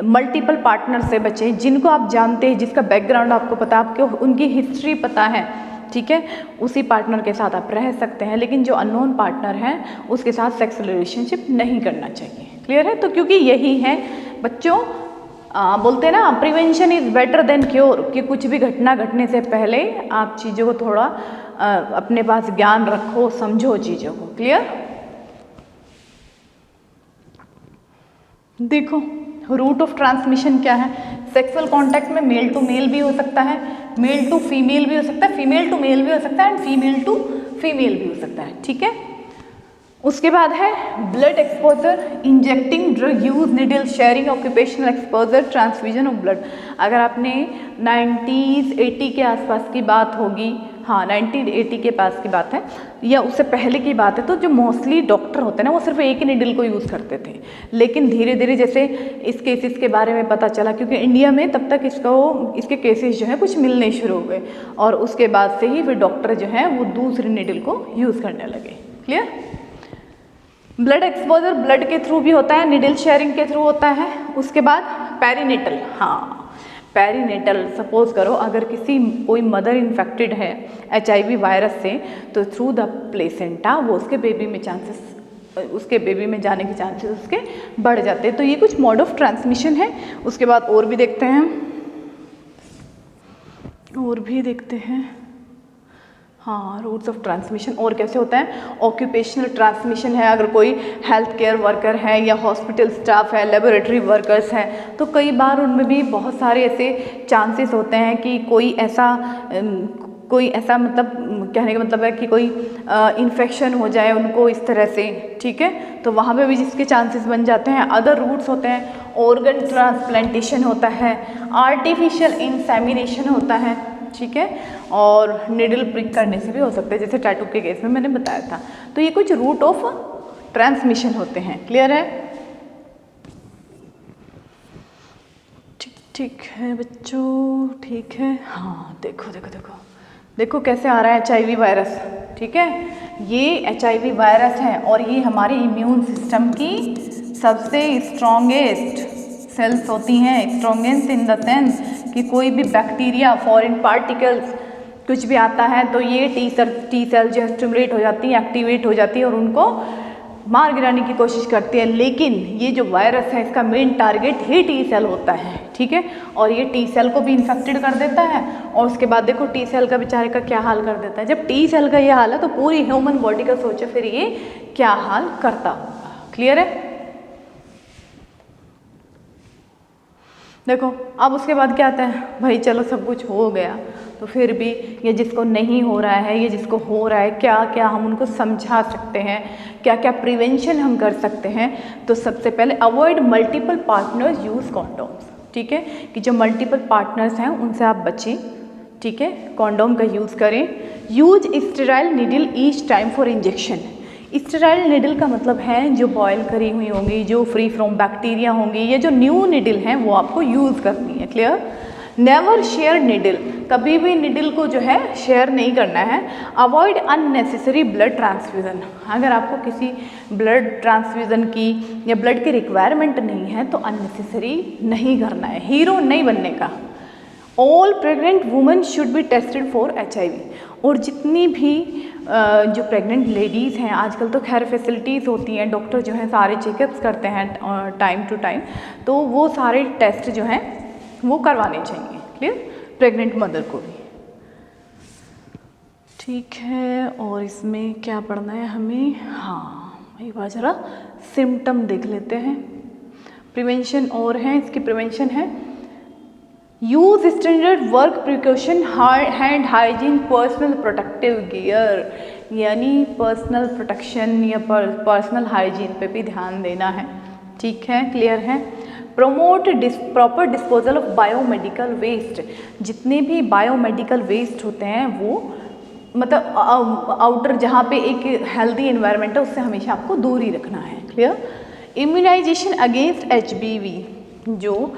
मल्टीपल पार्टनर से बचें जिनको आप जानते हैं, जिसका बैकग्राउंड आपको पता, आपको उनकी हिस्ट्री पता है। ठीक है, उसी पार्टनर के साथ आप रह सकते हैं, लेकिन जो अननोन पार्टनर है उसके साथ सेक्सुअल रिलेशनशिप नहीं करना चाहिए। क्लियर है? तो क्योंकि यही है बच्चों, बोलते हैं ना, prevention is better than cure, कि कुछ भी घटना घटने से पहले आप चीज़ों को थोड़ा अपने पास ज्ञान रखो, समझो चीज़ों को। क्लियर? देखो रूट ऑफ ट्रांसमिशन क्या है, सेक्सुअल कांटेक्ट में मेल टू मेल भी हो सकता है, मेल टू फीमेल भी हो सकता है, फीमेल टू मेल भी हो सकता है एंड फीमेल टू फीमेल भी हो सकता है, ठीक है। उसके बाद है blood exposure, injecting drug use, needle sharing, occupational exposure, transfusion of blood. अगर आपने 90s 80 के आसपास की बात होगी, हाँ 1980 के पास की बात है या उससे पहले की बात है, तो जो मोस्टली डॉक्टर होते हैं ना वो सिर्फ एक ही निडल को यूज़ करते थे। लेकिन धीरे धीरे जैसे इस केसेस के बारे में पता चला, क्योंकि इंडिया में तब तक इसके केसेस जो है कुछ मिलने शुरू हो गए और उसके बाद से ही फिर डॉक्टर जो है वो दूसरे निडल को यूज़ करने लगे। क्लियर। ब्लड एक्सपोजर ब्लड के थ्रू भी होता है, निडल शेयरिंग के थ्रू होता है। उसके बाद पेरीनेटल, हाँ पेरीनेटल, सपोज करो अगर कोई मदर इन्फेक्टेड है HIV वायरस से, तो थ्रू द प्लेसेंटा वो उसके बेबी में जाने के चांसेस उसके बढ़ जाते हैं। तो ये कुछ मोड ऑफ ट्रांसमिशन है। उसके बाद और भी देखते हैं हाँ रूट्स ऑफ ट्रांसमिशन और कैसे होता है। ऑक्यूपेशनल ट्रांसमिशन है, अगर कोई हेल्थ केयर वर्कर है या हॉस्पिटल स्टाफ है, लेबोरेटरी वर्कर्स हैं, तो कई बार उनमें भी बहुत सारे ऐसे चांसेस होते हैं कि कोई ऐसा मतलब कहने का मतलब है कि कोई इन्फेक्शन हो जाए उनको इस तरह से, ठीक है। तो वहाँ पे भी जिसके चांसेस बन जाते हैं। अदर रूट्स होते हैं, ऑर्गन ट्रांसप्लांटेशन होता है, आर्टिफिशियल इंसेमिनेशन होता है, ठीक है, और निडल प्रिक करने से भी हो सकता है, जैसे टैटू के केस में मैंने बताया था। तो ये कुछ रूट ऑफ ट्रांसमिशन होते हैं। क्लियर है। ठीक है बच्चों, ठीक है। हाँ देखो कैसे आ रहा है HIV वायरस, ठीक है। ये HIV वायरस है और ये हमारे इम्यून सिस्टम की सबसे स्ट्रॉन्गेस्ट सेल्स होती हैं। स्ट्रॉन्गेस्ट इन द सेंस कि कोई भी बैक्टीरिया, फॉरेन पार्टिकल्स कुछ भी आता है तो ये टी सेल जो है स्टिमुलेट हो जाती है, एक्टिवेट हो जाती है और उनको मार गिराने की कोशिश करती है। लेकिन ये जो वायरस है इसका मेन टारगेट ही T सेल होता है, ठीक है। और ये T सेल को भी इन्फेक्टेड कर देता है और उसके बाद देखो T सेल का बेचारे का क्या हाल कर देता है। जब T सेल का ये हाल है तो पूरी ह्यूमन बॉडी का सोचो फिर ये क्या हाल करता होगा। क्लियर है। देखो अब उसके बाद क्या आता है, भाई चलो सब कुछ हो गया तो फिर भी ये जिसको नहीं हो रहा है, ये जिसको हो रहा है, क्या क्या हम उनको समझा सकते हैं, क्या क्या प्रिवेंशन हम कर सकते हैं। तो सबसे पहले avoid multiple partners, use condoms, ठीक है। कि जो मल्टीपल पार्टनर्स हैं उनसे आप बचें, ठीक है। कॉन्डोम का यूज़ करें। Use sterile needle each time for injection. Sterile needle का मतलब है जो बॉयल करी हुई होंगी, जो फ्री फ्रॉम बैक्टीरिया होंगी, ये जो न्यू निडल हैं वो आपको यूज़ करनी है। क्लियर। नेवर शेयर निडल, कभी भी निडल को जो है शेयर नहीं करना है। अवॉइड अननेसेसरी ब्लड ट्रांसफ्यूज़न, अगर आपको किसी ब्लड ट्रांसफ्यूज़न की या ब्लड की रिक्वायरमेंट नहीं है तो अननेसेसरी नहीं करना है, हीरो नहीं बनने का। All pregnant women should be tested for HIV। और जितनी भी जो प्रेग्नेंट लेडीज़ हैं, आजकल तो खैर फैसिलिटीज़ होती हैं, डॉक्टर जो हैं सारे चेकअप्स करते हैं टाइम टू टाइम, तो वो सारे टेस्ट जो हैं वो करवाने चाहिए। क्लियर। प्रेग्नेंट मदर को भी, ठीक है। और इसमें क्या पढ़ना है हमें, हाँ एक बार ज़रा सिम्टम देख लेते हैं। प्रिवेंशन और है, इसकी प्रिवेंशन है use standard work precaution, hand hygiene, personal protective gear, यानी पर्सनल प्रोटेक्शन या पर्सनल हाइजीन पे भी ध्यान देना है, ठीक है। क्लियर है। Promote proper disposal of biomedical waste, जितने भी बायोमेडिकल वेस्ट होते हैं वो मतलब आउटर जहाँ पे एक हेल्दी एनवायरनमेंट है उससे हमेशा आपको दूर ही रखना है। क्लियर। इम्यूनाइजेशन अगेंस्ट HBV, जो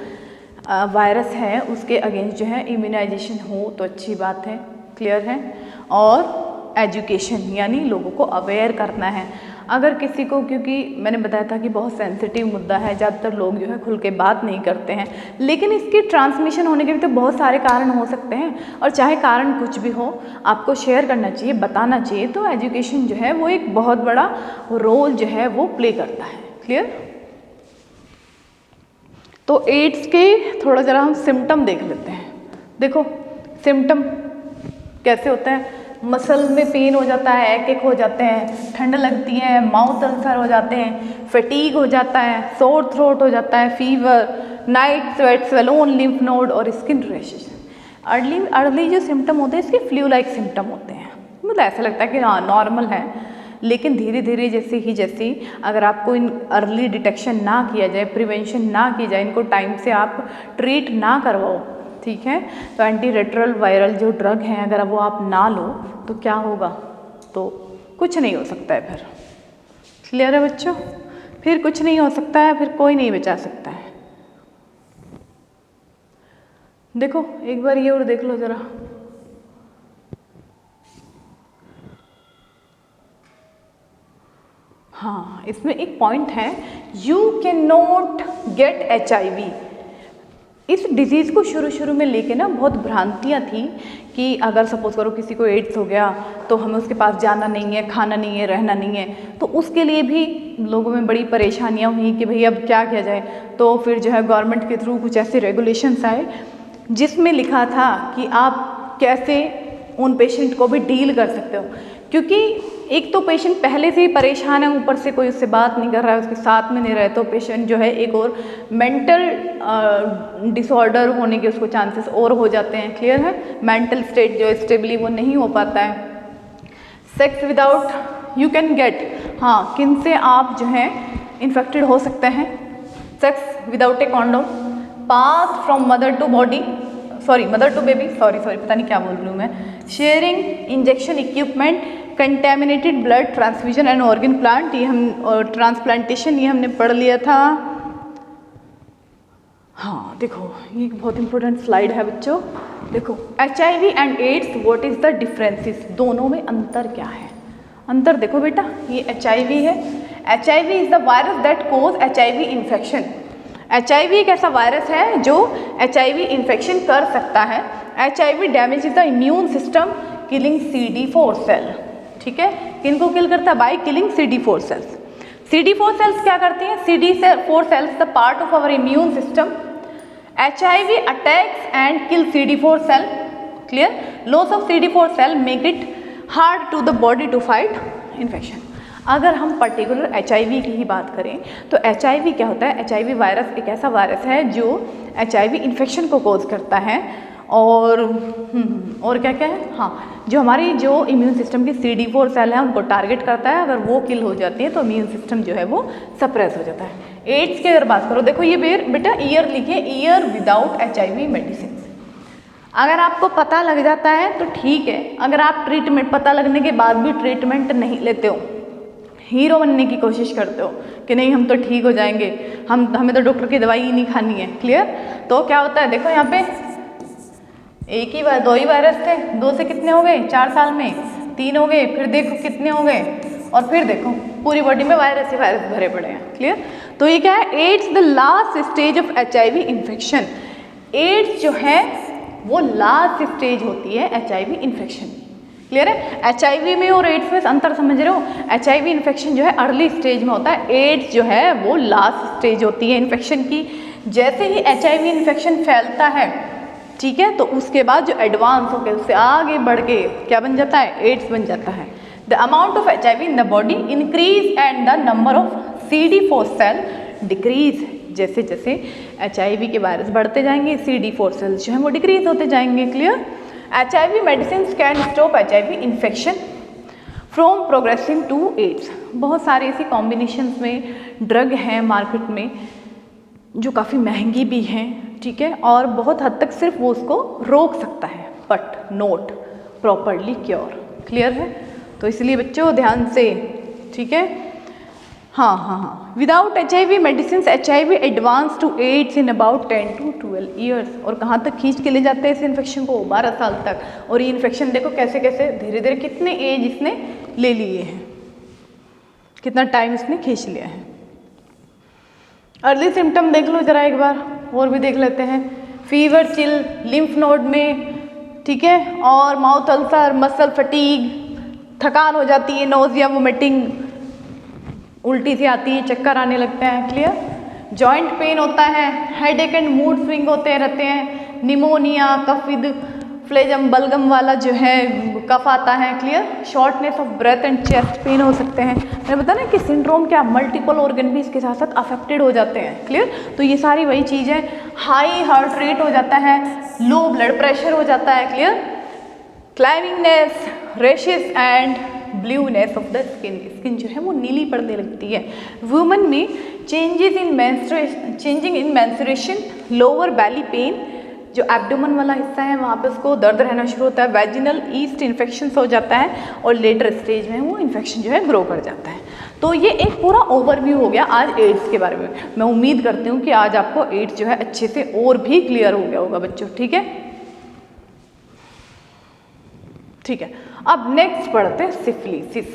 वायरस है उसके अगेंस्ट जो है इम्यूनाइजेशन हो तो अच्छी बात है। क्लियर है। और एजुकेशन, यानी लोगों को अवेयर करना है। अगर किसी को, क्योंकि मैंने बताया था कि बहुत सेंसिटिव मुद्दा है, ज़्यादातर लोग जो है खुल के बात नहीं करते हैं, लेकिन इसकी ट्रांसमिशन होने के भी तो बहुत सारे कारण हो सकते हैं और चाहे कारण कुछ भी हो आपको शेयर करना चाहिए, बताना चाहिए। तो एजुकेशन जो है वो एक बहुत बड़ा रोल जो है वो प्ले करता है। क्लियर। तो एड्स के थोड़ा ज़रा हम सिम्टम देख लेते हैं। देखो सिम्टम कैसे होते हैं, मसल में पेन हो जाता है, एक हो जाते हैं, ठंड लगती है, माउथ अल्सर हो जाते हैं, फटीग हो जाता है, सोर थ्रोट हो जाता है, fever, night sweat, swollen lymph node और स्किन रैशेज। अर्ली जो सिम्टम होते हैं इसके फ्लू लाइक सिम्टम होते हैं, मतलब ऐसा लगता है कि हाँ नॉर्मल है, लेकिन धीरे धीरे जैसे अगर आपको इन अर्ली डिटेक्शन ना किया जाए, प्रिवेंशन ना की जाए, इनको टाइम से आप ट्रीट ना करवाओ, ठीक है, तो एंटी रेट्रोवायरल वायरल जो ड्रग हैं अगर वो आप ना लो तो क्या होगा, तो कुछ नहीं हो सकता है फिर। क्लियर है बच्चों? फिर कुछ नहीं हो सकता है, फिर कोई नहीं बचा सकता है। देखो एक बार ये और देख लो ज़रा, हाँ इसमें एक पॉइंट है, you can not gate HIV। इस डिज़ीज़ को शुरू में लेके ना बहुत भ्रांतियाँ थी कि अगर सपोज करो किसी को एड्स हो गया तो हमें उसके पास जाना नहीं है, खाना नहीं है, रहना नहीं है, तो उसके लिए भी लोगों में बड़ी परेशानियाँ हुई कि भाई अब क्या किया जाए। तो फिर जो है गवर्नमेंट के थ्रू कुछ ऐसे रेगुलेशंस आए जिसमें लिखा था कि आप कैसे उन पेशेंट को भी डील कर सकते हो, क्योंकि एक तो पेशेंट पहले से ही परेशान है, ऊपर से कोई उससे बात नहीं कर रहा है, उसके साथ में नहीं रहे, तो पेशेंट जो है एक और मेंटल डिसऑर्डर होने के उसको चांसेस और हो जाते हैं। क्लियर है? मेंटल स्टेट जो स्टेबली वो नहीं हो पाता है। Sex without you can get, हाँ किन से आप जो है इन्फेक्टेड हो सकते हैं? Sex without a condom, pass from mother to body, sorry mother to baby, sorry पता नहीं क्या बोल रही हूँ मैं, sharing injection equipment, contaminated blood transfusion and organ plant, ये हम ट्रांसप्लांटेशन ये हमने पढ़ लिया था। हाँ देखो ये बहुत इंपॉर्टेंट स्लाइड है बच्चों, देखो HIV and AIDS what is the differences, दोनों में अंतर क्या है? अंतर देखो बेटा, ये HIV है, HIV is the virus that cause HIV infection. HIV एक ऐसा वायरस है जो HIV इन्फेक्शन कर सकता है। HIV damage the immune system killing CD4 cell, ठीक है, किनको किल करता है? By killing CD4 sales. CD4 sales क्या करती हैं? CD4 cells the part of our immune system. HIV attacks and kill CD4 cell. Clear? Loss of CD4 cell make it hard to the body to fight infection. अगर हम particular HIV की ही बात करें तो HIV क्या होता है? HIV virus एक ऐसा वायरस है जो HIV इन्फेक्शन को कोज करता है, और क्या क्या है, हाँ जो हमारी जो इम्यून सिस्टम की CD4 सेल है उनको टारगेट करता है, अगर वो किल हो जाती है तो इम्यून सिस्टम जो है वो सप्रेस हो जाता है। एड्स की अगर बात करो, देखो ये बेटा ईयर लिखिए, ईयर विदाउट HIV मेडिसिन। अगर आपको पता लग जाता है तो ठीक है, अगर आप ट्रीटमेंट पता लगने के बाद भी ट्रीटमेंट नहीं लेते हो, हीरो बनने की कोशिश करते हो कि नहीं हम तो ठीक हो जाएंगे, हमें तो डॉक्टर की दवाई ही नहीं खानी है। क्लियर? तो क्या होता है, देखो यहाँ पे एक ही दो ही वायरस थे, 2 से कितने हो गए 4 साल में, 3 हो गए, फिर देखो कितने हो गए, और फिर देखो पूरी बॉडी में वायरस ही वायरस भरे पड़े हैं। क्लियर? तो ये क्या है? AIDS the last stage of HIV infection. AIDS जो है वो लास्ट स्टेज होती है HIV इन्फेक्शन। क्लियर है? HIV में और एड्स में अंतर समझ रहे हो? HIV इन्फेक्शन जो है अर्ली स्टेज में होता है, एड्स जो है वो लास्ट स्टेज होती है इन्फेक्शन की। जैसे ही HIV इन्फेक्शन फैलता है, ठीक है, तो उसके बाद जो एडवांस होकर उससे आगे बढ़ के क्या बन जाता है? एड्स बन जाता है। The amount of HIV in the body increase and the number of CD4 cell decrease. जैसे जैसे HIV के वायरस बढ़ते जाएंगे, CD4 सेल्स जो है वो डिक्रीज होते जाएंगे। Clear? HIV medicine can stop HIV infection from progressing to AIDS. बहुत सारे ऐसी कॉम्बिनेशंस में ड्रग हैं मार्केट में जो काफ़ी महंगी भी हैं, ठीक है, और बहुत हद तक सिर्फ वो उसको रोक सकता है, but not properly cure. Clear है? तो इसलिए बच्चों ध्यान से, ठीक है, हाँ, without HIV medicine HIV advance to AIDS in about 10 to 12 years. और कहाँ तक खींच के ले जाते हैं इस इन्फेक्शन को? 12 साल तक। और ये इन्फेक्शन देखो कैसे कैसे धीरे धीरे कितने एज इसने ले लिए हैं, कितना टाइम इसने खींच लिया है। अर्ली सिम्टम देख लो जरा एक बार, और भी देख लेते हैं। फीवर, चिल लिम्फ नोड में, ठीक है, और माउथ अल्सर, मसल फटीग, थकान हो जाती है, नोजिया, वोमिटिंग, उल्टी सी आती है, चक्कर आने लगते हैं। क्लियर? जॉइंट पेन होता है, हेडेक एंड मूड स्विंग होते रहते हैं, निमोनिया, कफ विद फ्लेजम बलगम वाला जो है कफ आता है, clear. Shortness of breath and chest pain हो सकते हैं। मैंने बताया ना कि सिंड्रोम क्या मल्टीपल ऑर्गन भी इसके साथ साथ अफेक्टेड हो जाते हैं, क्लियर। तो ये सारी वही चीज़ है। हाई हार्ट रेट हो जाता है, लो ब्लड प्रेशर हो जाता है, clear. Clamminess, rashes and blueness of the skin, skin जो है वो नीली पड़ने लगती है। वुमेन में changing in menstruation, lower belly pain, जो एब्डोमेन वाला हिस्सा है वहाँ पे उसको दर्द रहना शुरू होता है, वैजिनल ईस्ट इन्फेक्शन हो जाता है और लेटर स्टेज में वो इन्फेक्शन जो है ग्रो कर जाता है। तो ये एक पूरा ओवरव्यू हो गया आज एड्स के बारे में। मैं उम्मीद करती हूँ कि आज आपको एड्स जो है अच्छे से और भी क्लियर हो गया होगा बच्चों, ठीक है। ठीक है, अब नेक्स्ट पढ़ते हैं सिफिलिसिस।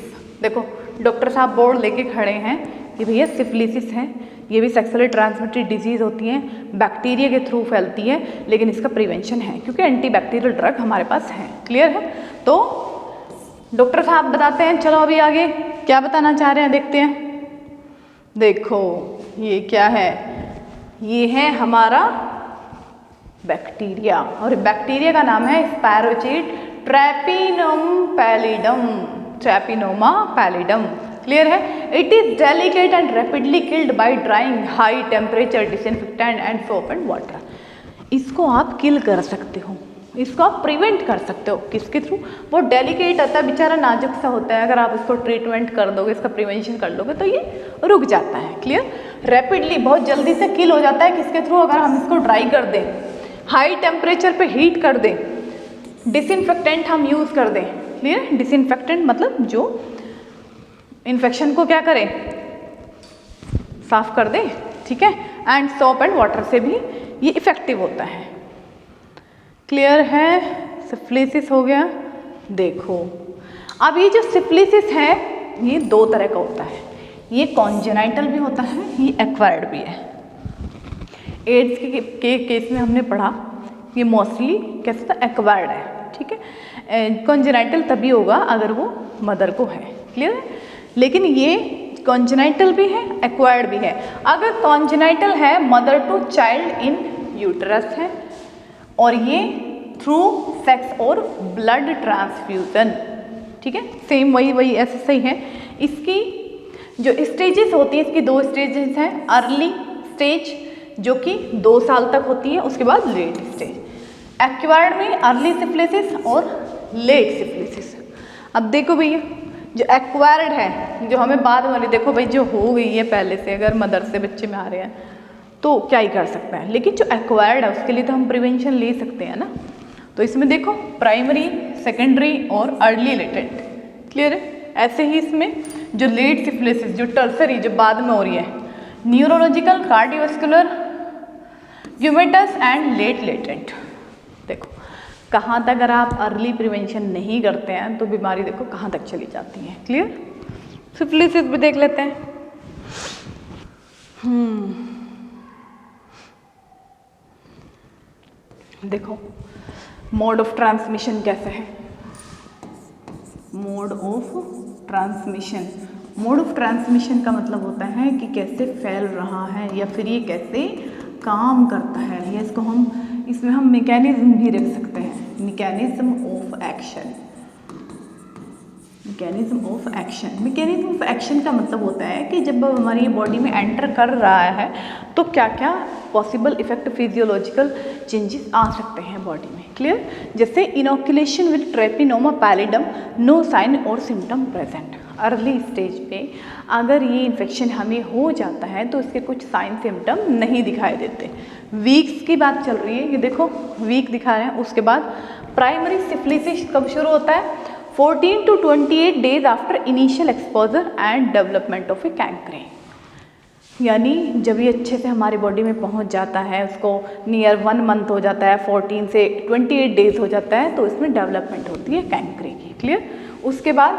देखो डॉक्टर साहब बोर्ड लेके खड़े हैं कि भैया सिफिलिसिस है, ये भी सेक्सुअली ट्रांसमिटेड डिजीज़ होती है, बैक्टीरिया के थ्रू फैलती है, लेकिन इसका प्रिवेंशन है क्योंकि एंटीबैक्टीरियल ड्रग हमारे पास है, क्लियर है। तो डॉक्टर साहब बताते हैं, चलो अभी आगे क्या बताना चाह रहे हैं देखते हैं। देखो ये क्या है, ये है हमारा बैक्टीरिया और बैक्टीरिया का नाम है स्पैरोचीट ट्रैपिनोमा पैलिडम, क्लियर है। It is delicate and rapidly killed by drawing, high temperature, disinfectant and soap and water. इसको आप किल कर सकते हो, इसको आप प्रिवेंट कर सकते हो, किसके थ्रू। वो डेलिकेट होता है, बेचारा नाजुक सा होता है, अगर आप इसको ट्रीटमेंट कर दोगे, इसका प्रिवेंशन कर लोगे तो ये रुक जाता है, क्लियर। रैपिडली बहुत जल्दी से किल हो जाता है, किसके थ्रू, अगर हम इसको ड्राई कर दें, हाई टेम्परेचर पे हीट कर दें, डिसइंफेक्टेंट हम यूज़ कर दें, क्लियर। डिसइंफेक्टेंट मतलब जो इन्फेक्शन को क्या करें, साफ कर दें, ठीक है। एंड सोप एंड वाटर से भी ये इफेक्टिव होता है, क्लियर है। सिफिलिसिस हो गया। देखो अब ये जो सिफिलिसिस है ये दो तरह का होता है, ये कॉन्जेनाइटल भी होता है, ये एक्वायर्ड भी है। एड्स के केस में हमने पढ़ा ये मोस्टली कैसे था, एक्वायर्ड है, ठीक है। कॉन्जेनाइटल तभी होगा अगर वो मदर को है, क्लियर है। लेकिन ये कॉन्जेनाइटल भी है, एक्वायर्ड भी है। अगर कॉन्जेनाइटल है mother to child in uterus है और ये थ्रू सेक्स और ब्लड ट्रांसफ्यूजन, ठीक है। सेम वही ऐसे सही है। इसकी जो स्टेजेस होती है, इसकी दो स्टेजेस हैं, अर्ली स्टेज जो कि 2 साल तक होती है, उसके बाद लेट स्टेज। एक्वायर्ड में अर्ली सिफिलिसिस और लेट सिफिलिसिस। अब देखो भैया जो एक्वायर्ड है, जो हमें बाद वाली, देखो भाई जो हो गई है पहले से, अगर मदर से बच्चे में आ रहे हैं तो क्या ही कर सकते हैं, लेकिन जो एक्वायर्ड है उसके लिए तो हम प्रिवेंशन ले सकते हैं ना। तो इसमें देखो प्राइमरी, सेकेंडरी और अर्ली लेटेंट, क्लियर है। ऐसे ही इसमें जो लेट सिफिलिसिस, जो टर्सरी, जो बाद में हो रही है, neurological, cardiovascular, gummatous and late latent. देखो कहाँ तक अगर आप अर्ली प्रिवेंशन नहीं करते हैं तो बीमारी देखो कहाँ तक चली जाती है, क्लियर। सिफिलिसिस भी देख लेते हैं। देखो मोड ऑफ ट्रांसमिशन कैसे है, mode of transmission. Mode of transmission का मतलब होता है कि कैसे फैल रहा है या फिर ये कैसे काम करता है, या इसको इसमें हम मैकेनिज्म भी रख सकते हैं, mechanism of action. Mechanism of action, mechanism of action का मतलब होता है कि जब हमारी बॉडी में एंटर कर रहा है तो क्या क्या पॉसिबल इफेक्ट, फिजियोलॉजिकल चेंजेस आ सकते हैं बॉडी में, क्लियर। जैसे inoculation with treponema pallidum, no sign और सिम्टम प्रेजेंट। अर्ली स्टेज पे अगर ये इन्फेक्शन हमें हो जाता है तो इसके कुछ साइन सिम्टम नहीं दिखाई देते। वीक्स की बात चल रही है, ये देखो वीक दिखा रहे हैं। उसके बाद प्राइमरी सिफिलिसिस कब शुरू होता है, 14 to 28 days after initial exposure and development of a chancre. यानी जब ये अच्छे से हमारी बॉडी में पहुंच जाता है, उसको नियर 1 मंथ हो जाता है, 14 से 28 डेज हो जाता है, तो इसमें डेवलपमेंट होती है कैंक्रे की, क्लियर। उसके बाद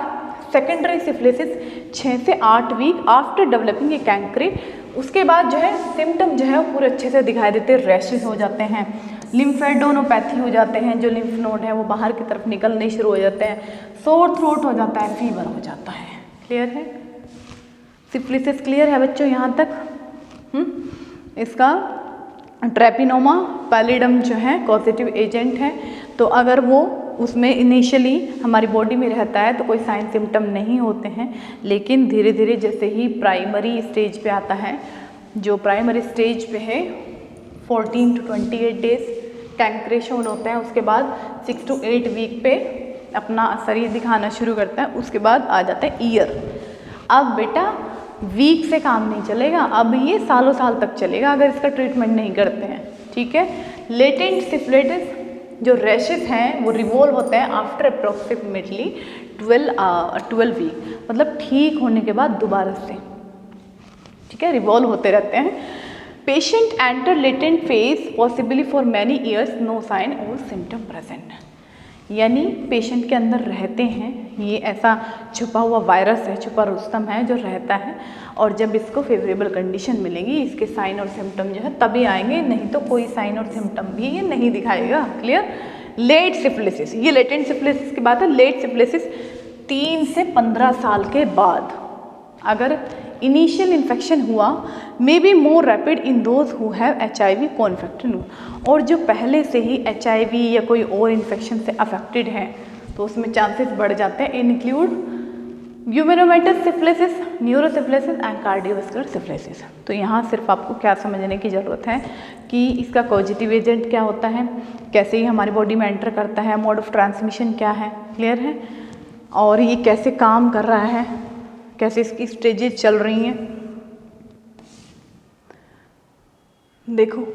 सेकेंडरी सिफिलिसिस 6 से 8 वीक आफ्टर डेवलपिंग ए कैंक्रे। उसके बाद जो है सिम्टम जो है वो पूरे अच्छे से दिखाई देते हैं, रैशेस हो जाते हैं, लिम्फेडोनोपैथी हो जाते हैं, जो लिम्फ नोड है वो बाहर की तरफ निकलने शुरू हो जाते हैं, सोर थ्रोट हो जाता है, फीवर हो जाता है, क्लियर है। सिफिलिसिस क्लियर है बच्चों यहाँ तक। इसका ट्रैपिनोमा पैलिडम जो है कॉजेटिव एजेंट है, तो अगर वो उसमें इनिशियली हमारी बॉडी में रहता है तो कोई साइन सिम्टम नहीं होते हैं, लेकिन धीरे धीरे जैसे ही प्राइमरी स्टेज पे आता है, जो प्राइमरी स्टेज पे है 14 to 28 डेज कैंक्रेशन होता है, उसके बाद 6 to 8 वीक पे अपना शरीर दिखाना शुरू करता है, उसके बाद आ जाता है ईयर। अब बेटा वीक से काम नहीं चलेगा, अब ये सालों साल तक चलेगा अगर इसका ट्रीटमेंट नहीं करते हैं, ठीक है। लेटेंट सिफिलिटिस जो रैशेस हैं वो रिवॉल्व होते हैं आफ्टर अप्रॉक्सीमेटली 12 वीक, मतलब ठीक होने के बाद दोबारा से, ठीक है, रिवॉल्व होते रहते हैं। Patient enter latent phase possibly for many years, no sign और सिम्टम प्रेजेंट, यानी पेशेंट के अंदर रहते हैं, ये ऐसा छुपा हुआ वायरस है, छुपा रुस्तम है जो रहता है, और जब इसको फेवरेबल कंडीशन मिलेगी इसके साइन और सिम्टम जो है तभी आएंगे, नहीं तो कोई साइन और सिम्टम भी ये नहीं दिखाएगा। क्लियर। लेट सिफिलिसिस, ये लेटेंट सिफिलिसिस की बात है। लेट सिफिलिसिस 3 से 15 साल के बाद अगर इनिशियल इन्फेक्शन हुआ, may be more rapid in those who have HIV को-इन्फेक्टेड, और जो पहले से ही HIV या कोई और इन्फेक्शन से अफेक्टेड है तो उसमें चांसेस बढ़ जाते हैं। Include gummatous syphilis, neurosyphilis and cardiovascular syphilis. तो यहाँ सिर्फ आपको क्या समझने की ज़रूरत है कि इसका कॉजेटिव एजेंट क्या होता है, कैसे ही हमारी बॉडी में एंटर करता है, मोड ऑफ ट्रांसमिशन क्या है, क्लियर है, और ये कैसे काम कर रहा है, कैसे इसकी स्टेजेस चल रही हैं। देखो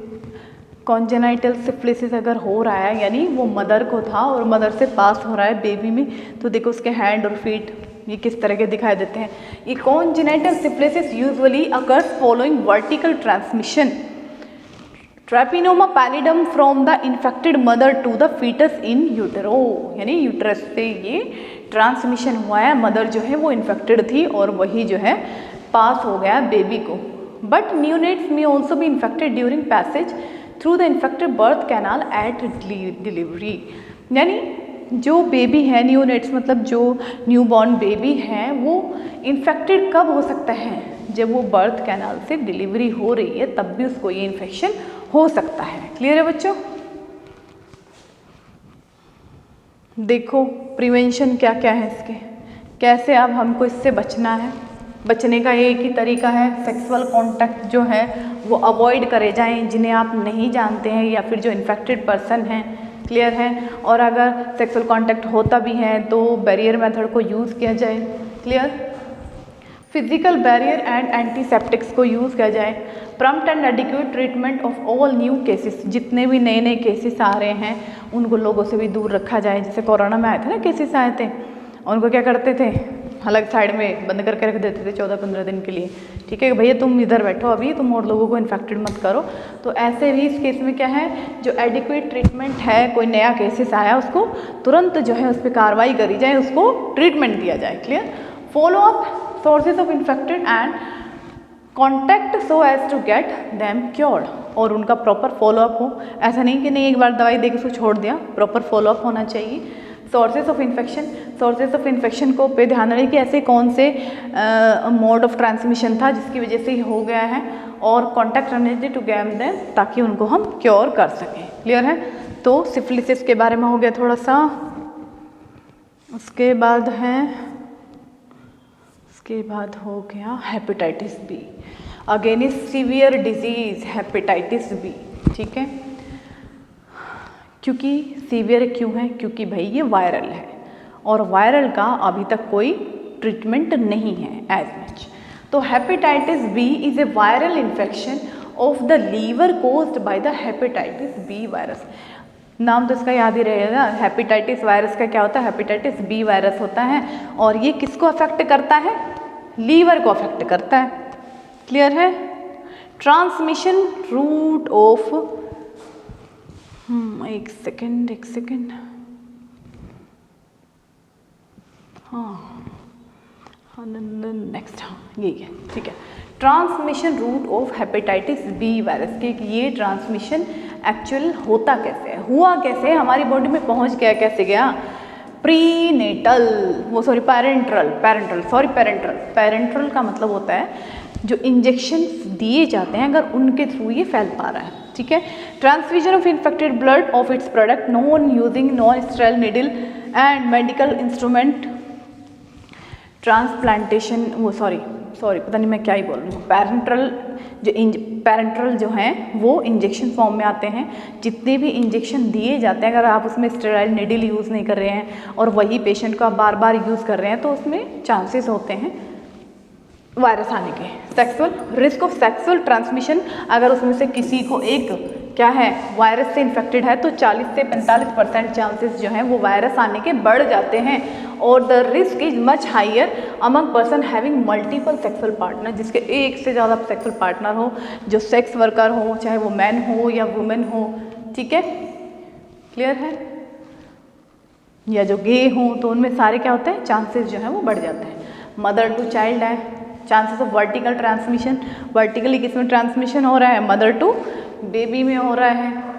कॉन्जेनाइटल सिफिलिसिस अगर हो रहा है, यानी वो मदर को था और मदर से पास हो रहा है बेबी में, तो देखो उसके हैंड और फीट ये किस तरह के दिखाई देते हैं। ये congenital syphilis usually occurs following vertical transmission treponema pallidum from the infected mother to the foetus in utero, यानी यूटरस से ये ट्रांसमिशन हुआ है, मदर जो है वो इन्फेक्टेड थी और वही जो है पास हो गया बेबी को। बट न्यूनेट्स में ऑल्सो भी infected during passage through the infected birth canal at delivery, यानी जो बेबी है न्यूनेट्स मतलब जो न्यूबॉर्न बेबी है वो इन्फेक्टेड कब हो सकता है, जब वो बर्थ कैनाल से डिलीवरी हो रही है तब भी उसको ये इन्फेक्शन हो सकता है। क्लियर है बच्चों। देखो प्रिवेंशन क्या क्या है इसके, कैसे अब हमको इससे बचना है। बचने का एक ही तरीका है, सेक्सुअल कांटेक्ट जो है वो अवॉइड करे जाएं जिन्हें आप नहीं जानते हैं या फिर जो इन्फेक्टेड पर्सन हैं, क्लियर है। और अगर सेक्सुअल कांटेक्ट होता भी है तो बैरियर मेथड को यूज़ किया जाए, clear. Physical barrier and antiseptics को यूज़ किया जाए। Prompt and adequate treatment of all new cases, जितने भी नए नए केसेस आ रहे हैं उनको लोगों से भी दूर रखा जाए। जैसे कोरोना में आए थे ना केसेस आए थे, उनको क्या करते थे, अलग साइड में बंद करके रख देते थे 14-15 दिन के लिए, ठीक है भैया तुम इधर बैठो अभी, तुम और लोगों को इन्फेक्टेड मत करो। तो ऐसे भी इस केस में क्या है, जो एडिक्वेट ट्रीटमेंट है, कोई नया केसेस आया उसको तुरंत जो है उस पर कार्रवाई करी जाए, उसको ट्रीटमेंट दिया जाए, clear. Follow up sources of infected and contact so as to get them cured, और उनका प्रॉपर फॉलोअप हो। ऐसा नहीं कि नहीं एक बार दवाई देकर उसको छोड़ दिया, प्रॉपर फॉलोअप होना चाहिए। Sources of infection, sources of infection को पे ध्यान रखें कि ऐसे कौन से मोड ऑफ ट्रांसमिशन था जिसकी वजह से ही हो गया है, और कॉन्टैक्ट रहने टू गेम देम ताकि उनको हम क्योर कर सकें, क्लियर है। तो सिफिलिसिस के बारे में हो गया थोड़ा सा। उसके बाद हो गया hepatitis B, again is severe disease hepatitis B, ठीक है। क्योंकि सीवियर क्यों है, क्योंकि भाई ये वायरल है और वायरल का अभी तक कोई ट्रीटमेंट नहीं है एज मच। तो hepatitis B is a viral infection of the liver caused by the hepatitis B virus. नाम तो इसका याद ही रहेगा, हेपेटाइटिस वायरस का क्या होता है, हेपेटाइटिस बी वायरस होता है, और ये किसको अफेक्ट करता है, लीवर को अफेक्ट करता है, क्लियर है। ट्रांसमिशन रूट ऑफ एक सेकेंड नेक्स्ट, यही है, ठीक है। Transmission route of hepatitis B virus के, ये ट्रांसमिशन एक्चुअल होता कैसे है, हुआ कैसे, हमारी बॉडी में पहुंच गया कैसे गया, पेरेंट्रल का मतलब होता है जो इंजेक्शन दिए जाते हैं अगर उनके थ्रू ये फैल पा रहा है, ठीक है। Transfusion of infected blood of its product non using non sterile needle and medical instrument, transplantation, वो सॉरी पता नहीं मैं क्या ही बोल रही हूँ, पैरेंट्रल जो हैं वो इंजेक्शन फॉर्म में आते हैं। जितने भी इंजेक्शन दिए जाते हैं अगर आप उसमें स्टेराइल निडल यूज़ नहीं कर रहे हैं और वही पेशेंट को आप बार बार यूज़ कर रहे हैं तो उसमें चांसेस होते हैं वायरस आने के। Sexual risk of sexual transmission, अगर उसमें से किसी को एक क्या है वायरस से इन्फेक्टेड है तो 40 से 45% चांसेस जो हैं वो वायरस आने के बढ़ जाते हैं। और the risk is much higher among person having multiple sexual partner, जिसके एक से ज़्यादा सेक्सुअल पार्टनर हो, जो सेक्स वर्कर हो, चाहे वो मैन हो या वुमेन हो, ठीक है, क्लियर है, या जो गे हो, तो उनमें सारे क्या होते हैं चांसेस जो हैं वो बढ़ जाते हैं। मदर टू चाइल्ड है, chances of vertical transmission, vertically किसमें ट्रांसमिशन हो रहा है, मदर टू बेबी में हो रहा है,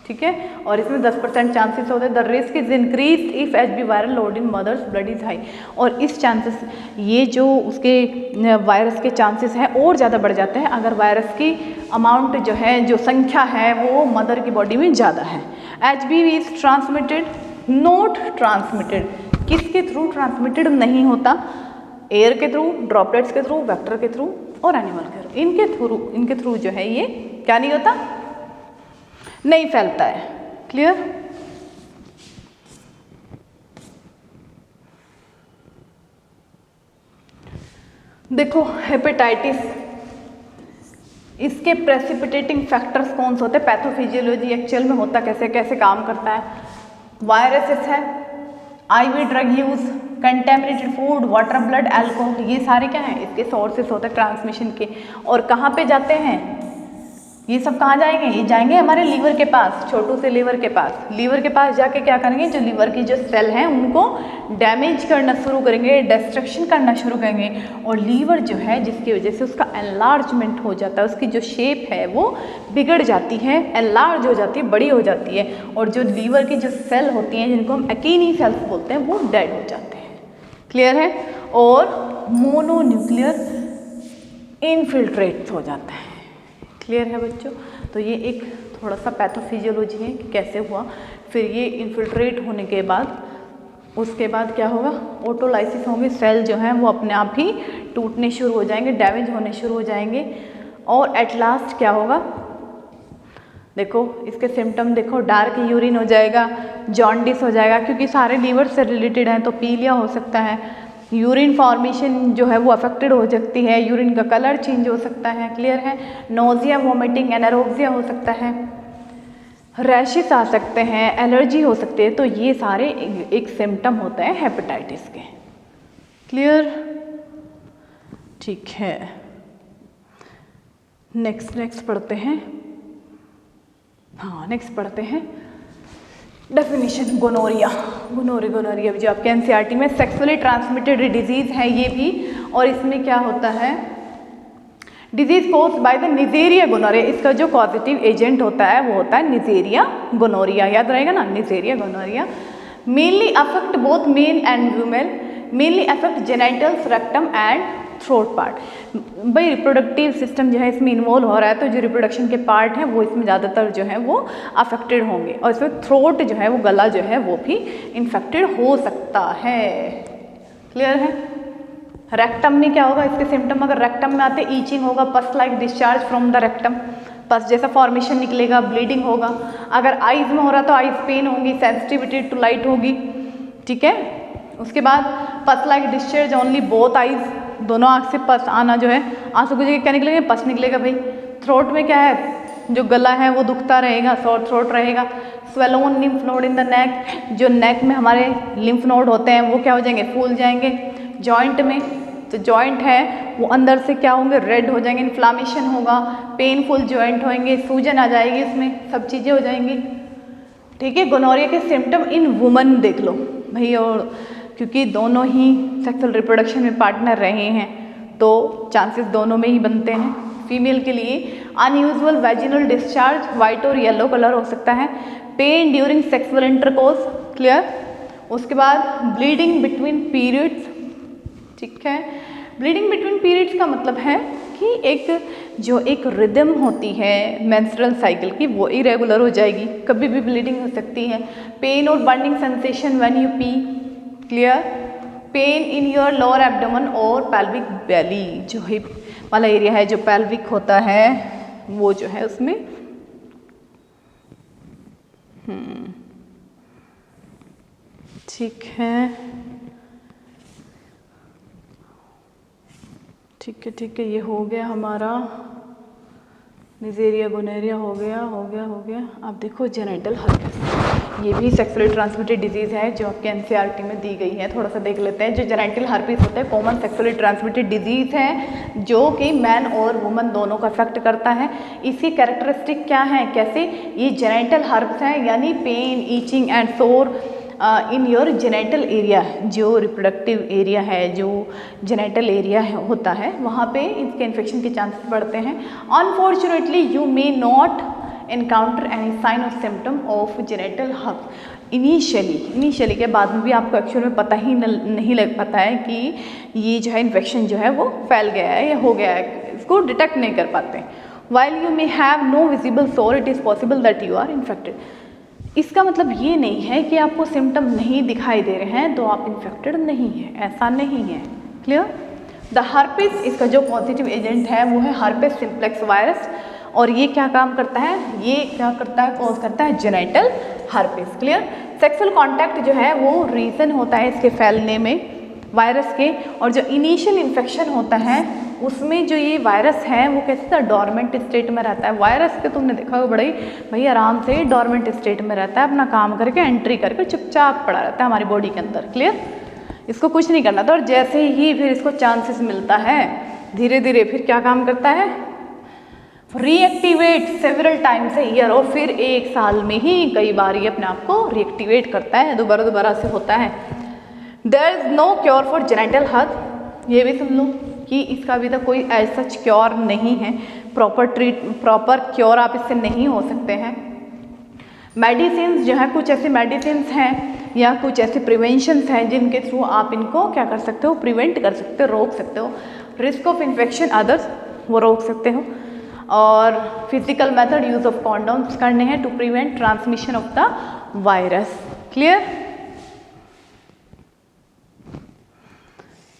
ठीक है, और इसमें 10% चांसेस होते हैं। The risk is increase if HB viral load in mother's blood is high, और इस चांसेस ये जो उसके वायरस के चांसेस हैं और ज़्यादा बढ़ जाते हैं अगर वायरस की अमाउंट जो है, जो संख्या है वो मदर की बॉडी में ज़्यादा है। HBV is transmitted not transmitted, किसके थ्रू ट्रांसमिटेड नहीं होता, एयर के थ्रू, ड्रॉपलेट्स के थ्रू, वेक्टर के थ्रू और एनिमल के थ्रू, इनके थ्रू जो है ये क्या नहीं होता, नहीं फैलता है। क्लियर? देखो हेपेटाइटिस, इसके प्रेसिपिटेटिंग फैक्टर्स कौन से होते हैं, पैथोफिजियोलॉजी एक्चुअल में होता कैसे, कैसे काम करता है। वायरसेस है, IV drug use, contaminated food, water, blood, alcohol, ये सारे क्या हैं इसके सोर्सेस होते हैं ट्रांसमिशन के। और कहाँ पे जाते हैं ये सब, कहाँ जाएंगे, ये जाएंगे हमारे लीवर के पास, छोटू से लीवर के पास। लीवर के पास जाके क्या करेंगे, जो लीवर की जो सेल हैं उनको डैमेज करना शुरू करेंगे, डिस्ट्रक्शन करना शुरू करेंगे। और लीवर जो है जिसकी वजह से उसका एनलार्जमेंट हो जाता है, उसकी जो शेप है वो बिगड़ जाती है, एनलार्ज हो जाती है, बड़ी हो जाती है। और जो लीवर की जो सेल होती हैं जिनको हम अकीनी सेल्स बोलते हैं वो डेड हो जाते हैं। क्लियर है? और मोनोन्यूक्लियर इनफिल्ट्रेट हो जाता है। क्लियर है बच्चों? तो ये एक थोड़ा सा पैथोफिजियोलॉजी है कि कैसे हुआ। फिर ये इन्फिल्ट्रेट होने के बाद उसके बाद क्या होगा, ऑटोलाइसिस होंगे, सेल जो हैं वो अपने आप ही टूटने शुरू हो जाएंगे, डैमेज होने शुरू हो जाएंगे। और एट लास्ट क्या होगा, देखो इसके सिम्टम देखो, डार्क यूरिन हो जाएगा, जॉन्डिस हो जाएगा क्योंकि सारे लीवर से रिलेटेड हैं, तो पीलिया हो सकता है, यूरिन फॉर्मेशन जो है वो अफेक्टेड हो सकती है, यूरिन का कलर चेंज हो सकता है। क्लियर है? नोजिया, वोमिटिंग, एनारोक्सिया हो सकता है, रैशेस आ सकते हैं, एलर्जी हो सकती है। तो ये सारे एक सिम्टम होते हैं हेपेटाइटिस के। क्लियर? ठीक है, नेक्स्ट पढ़ते हैं। हाँ, नेक्स्ट पढ़ते हैं डेफिनेशन। गोनोरिया भी जो आपके एनसीईआरटी में सेक्सुअली ट्रांसमिटेड डिजीज़ है ये भी। और इसमें क्या होता है, disease caused by the Neisseria gonorrhoea, इसका जो पॉजिटिव एजेंट होता है वो होता है निजेरिया गोनोरिया, याद रहेगा ना, Neisseria gonorrhoea. Mainly affect both male and female, mainly affect genitals, rectum and throat part. भाई रिप्रोडक्टिव सिस्टम जो है इसमें इन्वॉल्व हो रहा है, तो जो रिप्रोडक्शन के पार्ट हैं वो इसमें ज़्यादातर जो है वो अफेक्टेड होंगे। और इसमें थ्रोट जो है वो गला जो है वो भी इन्फेक्टेड हो सकता है। क्लियर है? रेक्टम में क्या होगा, इसके सिम्टम अगर रेक्टम में आते, ईचिंग होगा, पस like discharge from the rectum, पस जैसा फॉर्मेशन निकलेगा, ब्लीडिंग होगा। अगर आइज में हो रहा तो आइज पेन होगी, सेंसिटिविटी टू लाइट होगी। ठीक है? उसके बाद पस like discharge only both eyes, दोनों आँख से पस आना जो है, आंसू की जगह क्या निकलेगा, पस निकलेगा भाई। थ्रोट में क्या है, जो गला है वो दुखता रहेगा, शॉर्ट थ्रोट रहेगा। Swollen lymph node in the neck, जो नेक में हमारे लिम्फ नोड होते हैं वो क्या हो जाएंगे, फूल जाएंगे। जॉइंट में, तो जॉइंट है वो अंदर से क्या होंगे, रेड हो जाएंगे, इन्फ्लामेशन होगा, पेनफुल जॉइंट होंगे, सूजन आ जाएगी, इसमें सब चीज़ें हो जाएंगी। ठीक है? गोनोरिया के सिम्टम इन वुमन देख लो भाई, और क्योंकि दोनों ही सेक्सुअल रिप्रोडक्शन में पार्टनर रहे हैं तो चांसेस दोनों में ही बनते हैं। फीमेल के लिए अनयूजुअल वैजिनल डिस्चार्ज, वाइट और येलो कलर हो सकता है। Pen during sexual intercourse. Clear? उसके बाद ब्लीडिंग बिटवीन पीरियड्स। ठीक है? ब्लीडिंग बिटवीन पीरियड्स का मतलब है कि एक रिदम होती है मेंस्ट्रुअल साइकिल की, वो इरेगुलर हो जाएगी, कभी भी ब्लीडिंग हो सकती है। पेन और burning sensation when U P, clear. Pain in your lower abdomen और पेल्विक बेली, जो हिप वाला एरिया है, जो पेल्विक होता है वो जो है उसमें ठीक है, ठीक है, ये हो गया हमारा निजेरिया गोनेरिया, हो गया। अब देखो जेनिटल हर्पिस, ये भी सेक्सुअली ट्रांसमिटेड डिजीज़ है जो आपके एनसीईआरटी में दी गई है। थोड़ा सा देख लेते हैं। जो जेनिटल हर्पिस होता है कॉमन सेक्सुअली ट्रांसमिटेड डिजीज़ है जो कि मैन और वुमन दोनों को अफेक्ट करता है। इसकी कैरेक्टरिस्टिक क्या है, कैसे ये जेनिटल हर्प्स है, यानी पेन, ईचिंग एंड सोर इन योर जेनिटल एरिया, जो रिप्रोडक्टिव एरिया है, जो जेनिटल एरिया होता है, वहाँ पे इसके इन्फेक्शन के चांसेस बढ़ते हैं। Unfortunately you may not encounter any sign और symptom of genital herpes initially के बाद में भी आपको एक्चुअल में पता ही नहीं लग पाता है कि ये जो है इन्फेक्शन जो है वो फैल गया है या हो गया है, इसको डिटेक्ट नहीं कर पाते। While you may have no visible sore, it is possible that you are infected. इसका मतलब ये नहीं है कि आपको सिम्टम नहीं दिखाई दे रहे हैं तो आप इन्फेक्टेड नहीं है, ऐसा नहीं है, क्लियर। द हर्पिस, इसका जो पॉजिटिव एजेंट है वो है हर्पिस सिम्प्लेक्स वायरस, और ये क्या काम करता है, ये क्या करता है, कॉज करता है genital herpes, clear. Sexual contact जो है वो रीज़न होता है इसके फैलने में वायरस के, और जो इनिशियल इन्फेक्शन होता है उसमें जो ये वायरस है वो कैसे था, डोरमेंट स्टेट में रहता है। वायरस के तुमने देखा होगा बड़े भाई आराम से डोरमेंट स्टेट में रहता है, अपना काम करके एंट्री करके चुपचाप पड़ा रहता है हमारी बॉडी के अंदर, क्लियर। इसको कुछ नहीं करना था, और जैसे ही फिर इसको चांसेस मिलता है धीरे धीरे फिर क्या काम करता है, reactivate several times a year, और फिर एक साल में ही कई बार ये अपने आप को रीएक्टिवेट करता है, दोबारा से होता है। There is no cure for genital herp, ये भी सुन लो कि इसका अभी तक कोई ऐसा क्योर नहीं है, प्रॉपर क्योर आप इससे नहीं हो सकते हैं। मेडिसिन जो है, कुछ ऐसे मेडिसिन हैं या कुछ ऐसे प्रिवेंशंस हैं जिनके थ्रू आप इनको क्या कर सकते हो, प्रिवेंट कर सकते हो, रोक सकते हो। रिस्क ऑफ इन्फेक्शन अदर्स वो रोक सकते हो, और physical method use of condoms करने हैं to prevent transmission of the virus, clear.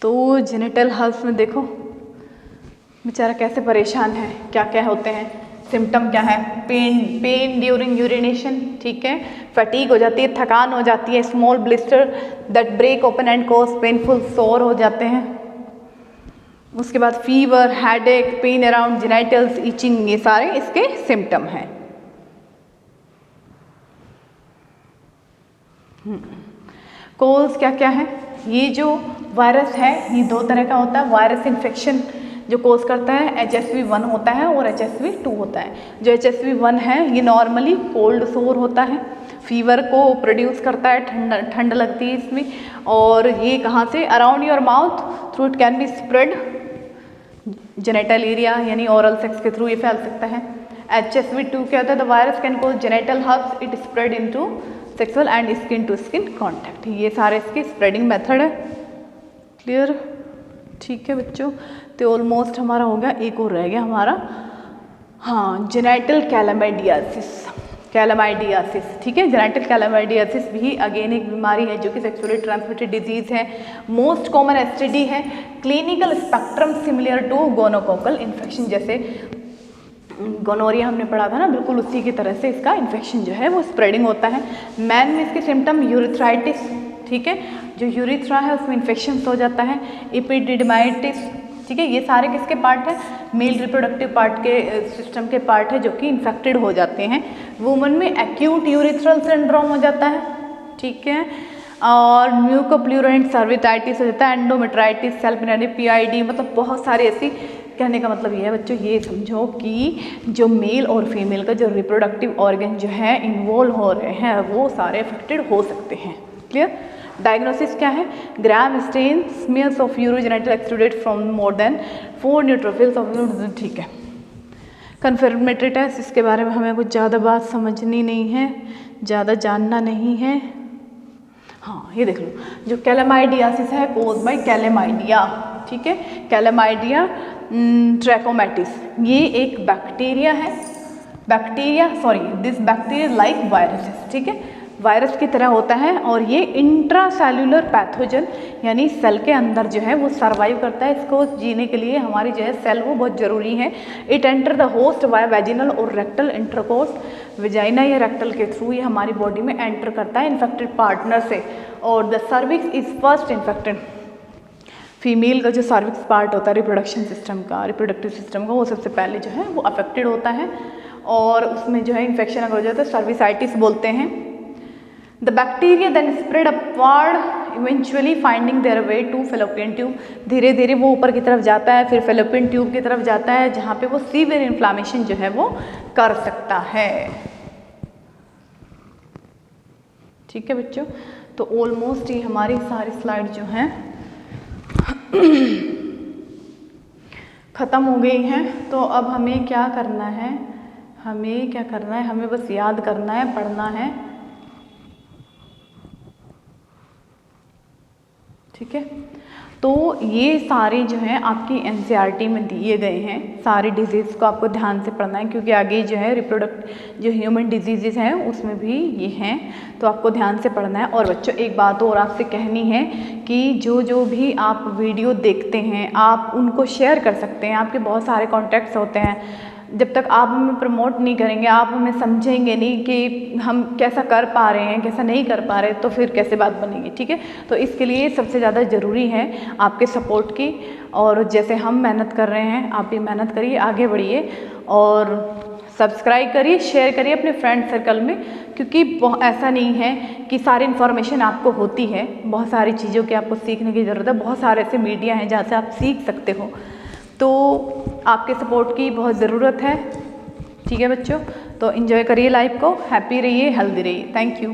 तो जेनिटल हर्प्स में देखो बेचारा कैसे परेशान है, क्या क्या होते हैं सिम्टम, क्या है, पेन ड्यूरिंग यूरिनेशन, ठीक है, फटीग हो जाती है, थकान हो जाती है, small blister that break open and cause painful sore हो जाते हैं। उसके बाद fever, headache, pain around genitals, itching, ये सारे इसके सिम्टम हैं। कॉज क्या क्या है, ये जो वायरस है ये दो तरह का होता है। वायरस इन्फेक्शन जो कोज करता है HSV1 होता है और HSV2 होता है। जो HSV1 है ये नॉर्मली कोल्ड सोर होता है, फीवर को प्रोड्यूस करता है, ठंड लगती है इसमें, और ये कहाँ से, around your mouth through it can be spread, genital area यानी ओरल सेक्स के थ्रू ये फैल सकता है। HSV2 क्या होता है, the virus can cause genital herpes, it spread into sexual and skin to skin contact. ये सारे इसके स्प्रेडिंग मेथड है, क्लियर, ठीक है बच्चों। तो ऑलमोस्ट हमारा हो गया, एक और रह गया हमारा, हाँ, जेनिटल कैलामाइडियासिस, ठीक है। जेनिटल कैलामाइडियासिस भी अगेन एक बीमारी है जो कि सेक्सुअली ट्रांसमिटेड डिजीज़ है, मोस्ट कॉमन एसटीडी है, clinical spectrum similar to gonococcal infection, जैसे गोनोरिया हमने पढ़ा था ना, बिल्कुल उसी की तरह से इसका इन्फेक्शन जो है वो स्प्रेडिंग होता है। मैन में इसके सिम्टम यूरिथ्राइटिस, ठीक है, जो यूरिथ्रा है उसमें इन्फेक्शन हो जाता है, एपिडिडमाइटिस, ठीक है, ये सारे किसके पार्ट है, मेल रिप्रोडक्टिव पार्ट के सिस्टम के पार्ट है जो कि इन्फेक्टेड हो जाते हैं। वुमन में एक्यूट यूरिथ्रल सिंड्रोम हो जाता है, ठीक है, और म्यूकोप्लूरेंट सर्विटाइटिस हो जाता है, एंडोमेट्राइटिस, सेल्फिनाइड, PID, मतलब बहुत सारे ऐसी, कहने का मतलब ये है बच्चों, ये समझो कि जो मेल और फीमेल का जो रिप्रोडक्टिव ऑर्गन जो है इन्वॉल्व हो रहे हैं वो सारे अफेक्टेड हो सकते हैं, क्लियर। डायग्नोसिस क्या है, gram stain smears of urogenital extruded from more than 4 neutrophils of, ठीक है। कन्फर्मेटरी टेस्ट, इसके बारे में हमें कुछ ज़्यादा बात समझनी नहीं है, ज़्यादा जानना नहीं है। हाँ, ये देख लो, जो कैलामाइडियासिस है कोज बाय कैलामाइडिया, ठीक है। कैलामाइडिया ट्रैकोमैटिस, ये एक बैक्टीरिया है, दिस बैक्टीरिया लाइक वायरसेस, ठीक है, वायरस की तरह होता है और ये इंट्रासेल्युलर पैथोजन यानी सेल के अंदर जो है वो सर्वाइव करता है। इसको जीने के लिए हमारी जो है सेल वो बहुत ज़रूरी है। It enter the host via vaginal और रेक्टल इंटरकोर्स, वेजाइना या रेक्टल के थ्रू ये हमारी बॉडी में एंटर करता है इन्फेक्टेड पार्टनर से। और the cervix is first infected, female का जो सर्विक्स पार्ट होता है रिप्रोडक्टिव सिस्टम का वो सबसे पहले जो है वो अफेक्टेड होता है और उसमें जो है इन्फेक्शन अगर हो जाता है सर्विसाइटिस बोलते हैं। The bacteria then spread upward eventually finding their way to fallopian tube, धीरे धीरे वो ऊपर की तरफ जाता है, फिर फेलोपियन ट्यूब की तरफ जाता है जहाँ पे वो सीवियर इन्फ्लामेशन जो है वो कर सकता है। ठीक है बच्चों, तो ऑलमोस्ट ये हमारी सारी स्लाइड जो हैं ख़त्म हो गई हैं। तो अब हमें क्या करना है, हमें बस याद करना है, पढ़ना है, ठीक है। तो ये सारे जो हैं आपकी एनसीईआरटी में दिए गए हैं, सारी डिजीज़ को आपको ध्यान से पढ़ना है क्योंकि आगे जो है जो ह्यूमन डिजीज़ हैं उसमें भी ये हैं, तो आपको ध्यान से पढ़ना है। और बच्चों एक बात और आपसे कहनी है कि जो भी आप वीडियो देखते हैं आप उनको शेयर कर सकते हैं, आपके बहुत सारे कॉन्टैक्ट्स होते हैं, जब तक आप हमें प्रमोट नहीं करेंगे, आप हमें समझेंगे नहीं कि हम कैसा कर पा रहे हैं, कैसा नहीं कर पा रहे, तो फिर कैसे बात बनेगी, ठीक है। तो इसके लिए सबसे ज़्यादा ज़रूरी है आपके सपोर्ट की, और जैसे हम मेहनत कर रहे हैं आप भी मेहनत करिए, आगे बढ़िए और सब्सक्राइब करिए, शेयर करिए अपने फ्रेंड सर्कल में, क्योंकि ऐसा नहीं है कि सारी इन्फॉर्मेशन आपको होती है, बहुत सारी चीज़ों की आपको सीखने की ज़रूरत है, बहुत सारे ऐसे मीडिया हैं जहाँ से आप सीख सकते हो, तो आपके सपोर्ट की बहुत ज़रूरत है, ठीक है बच्चों। तो एंजॉय करिए लाइफ को, हैप्पी रहिए, हेल्दी रहिए। Thank you.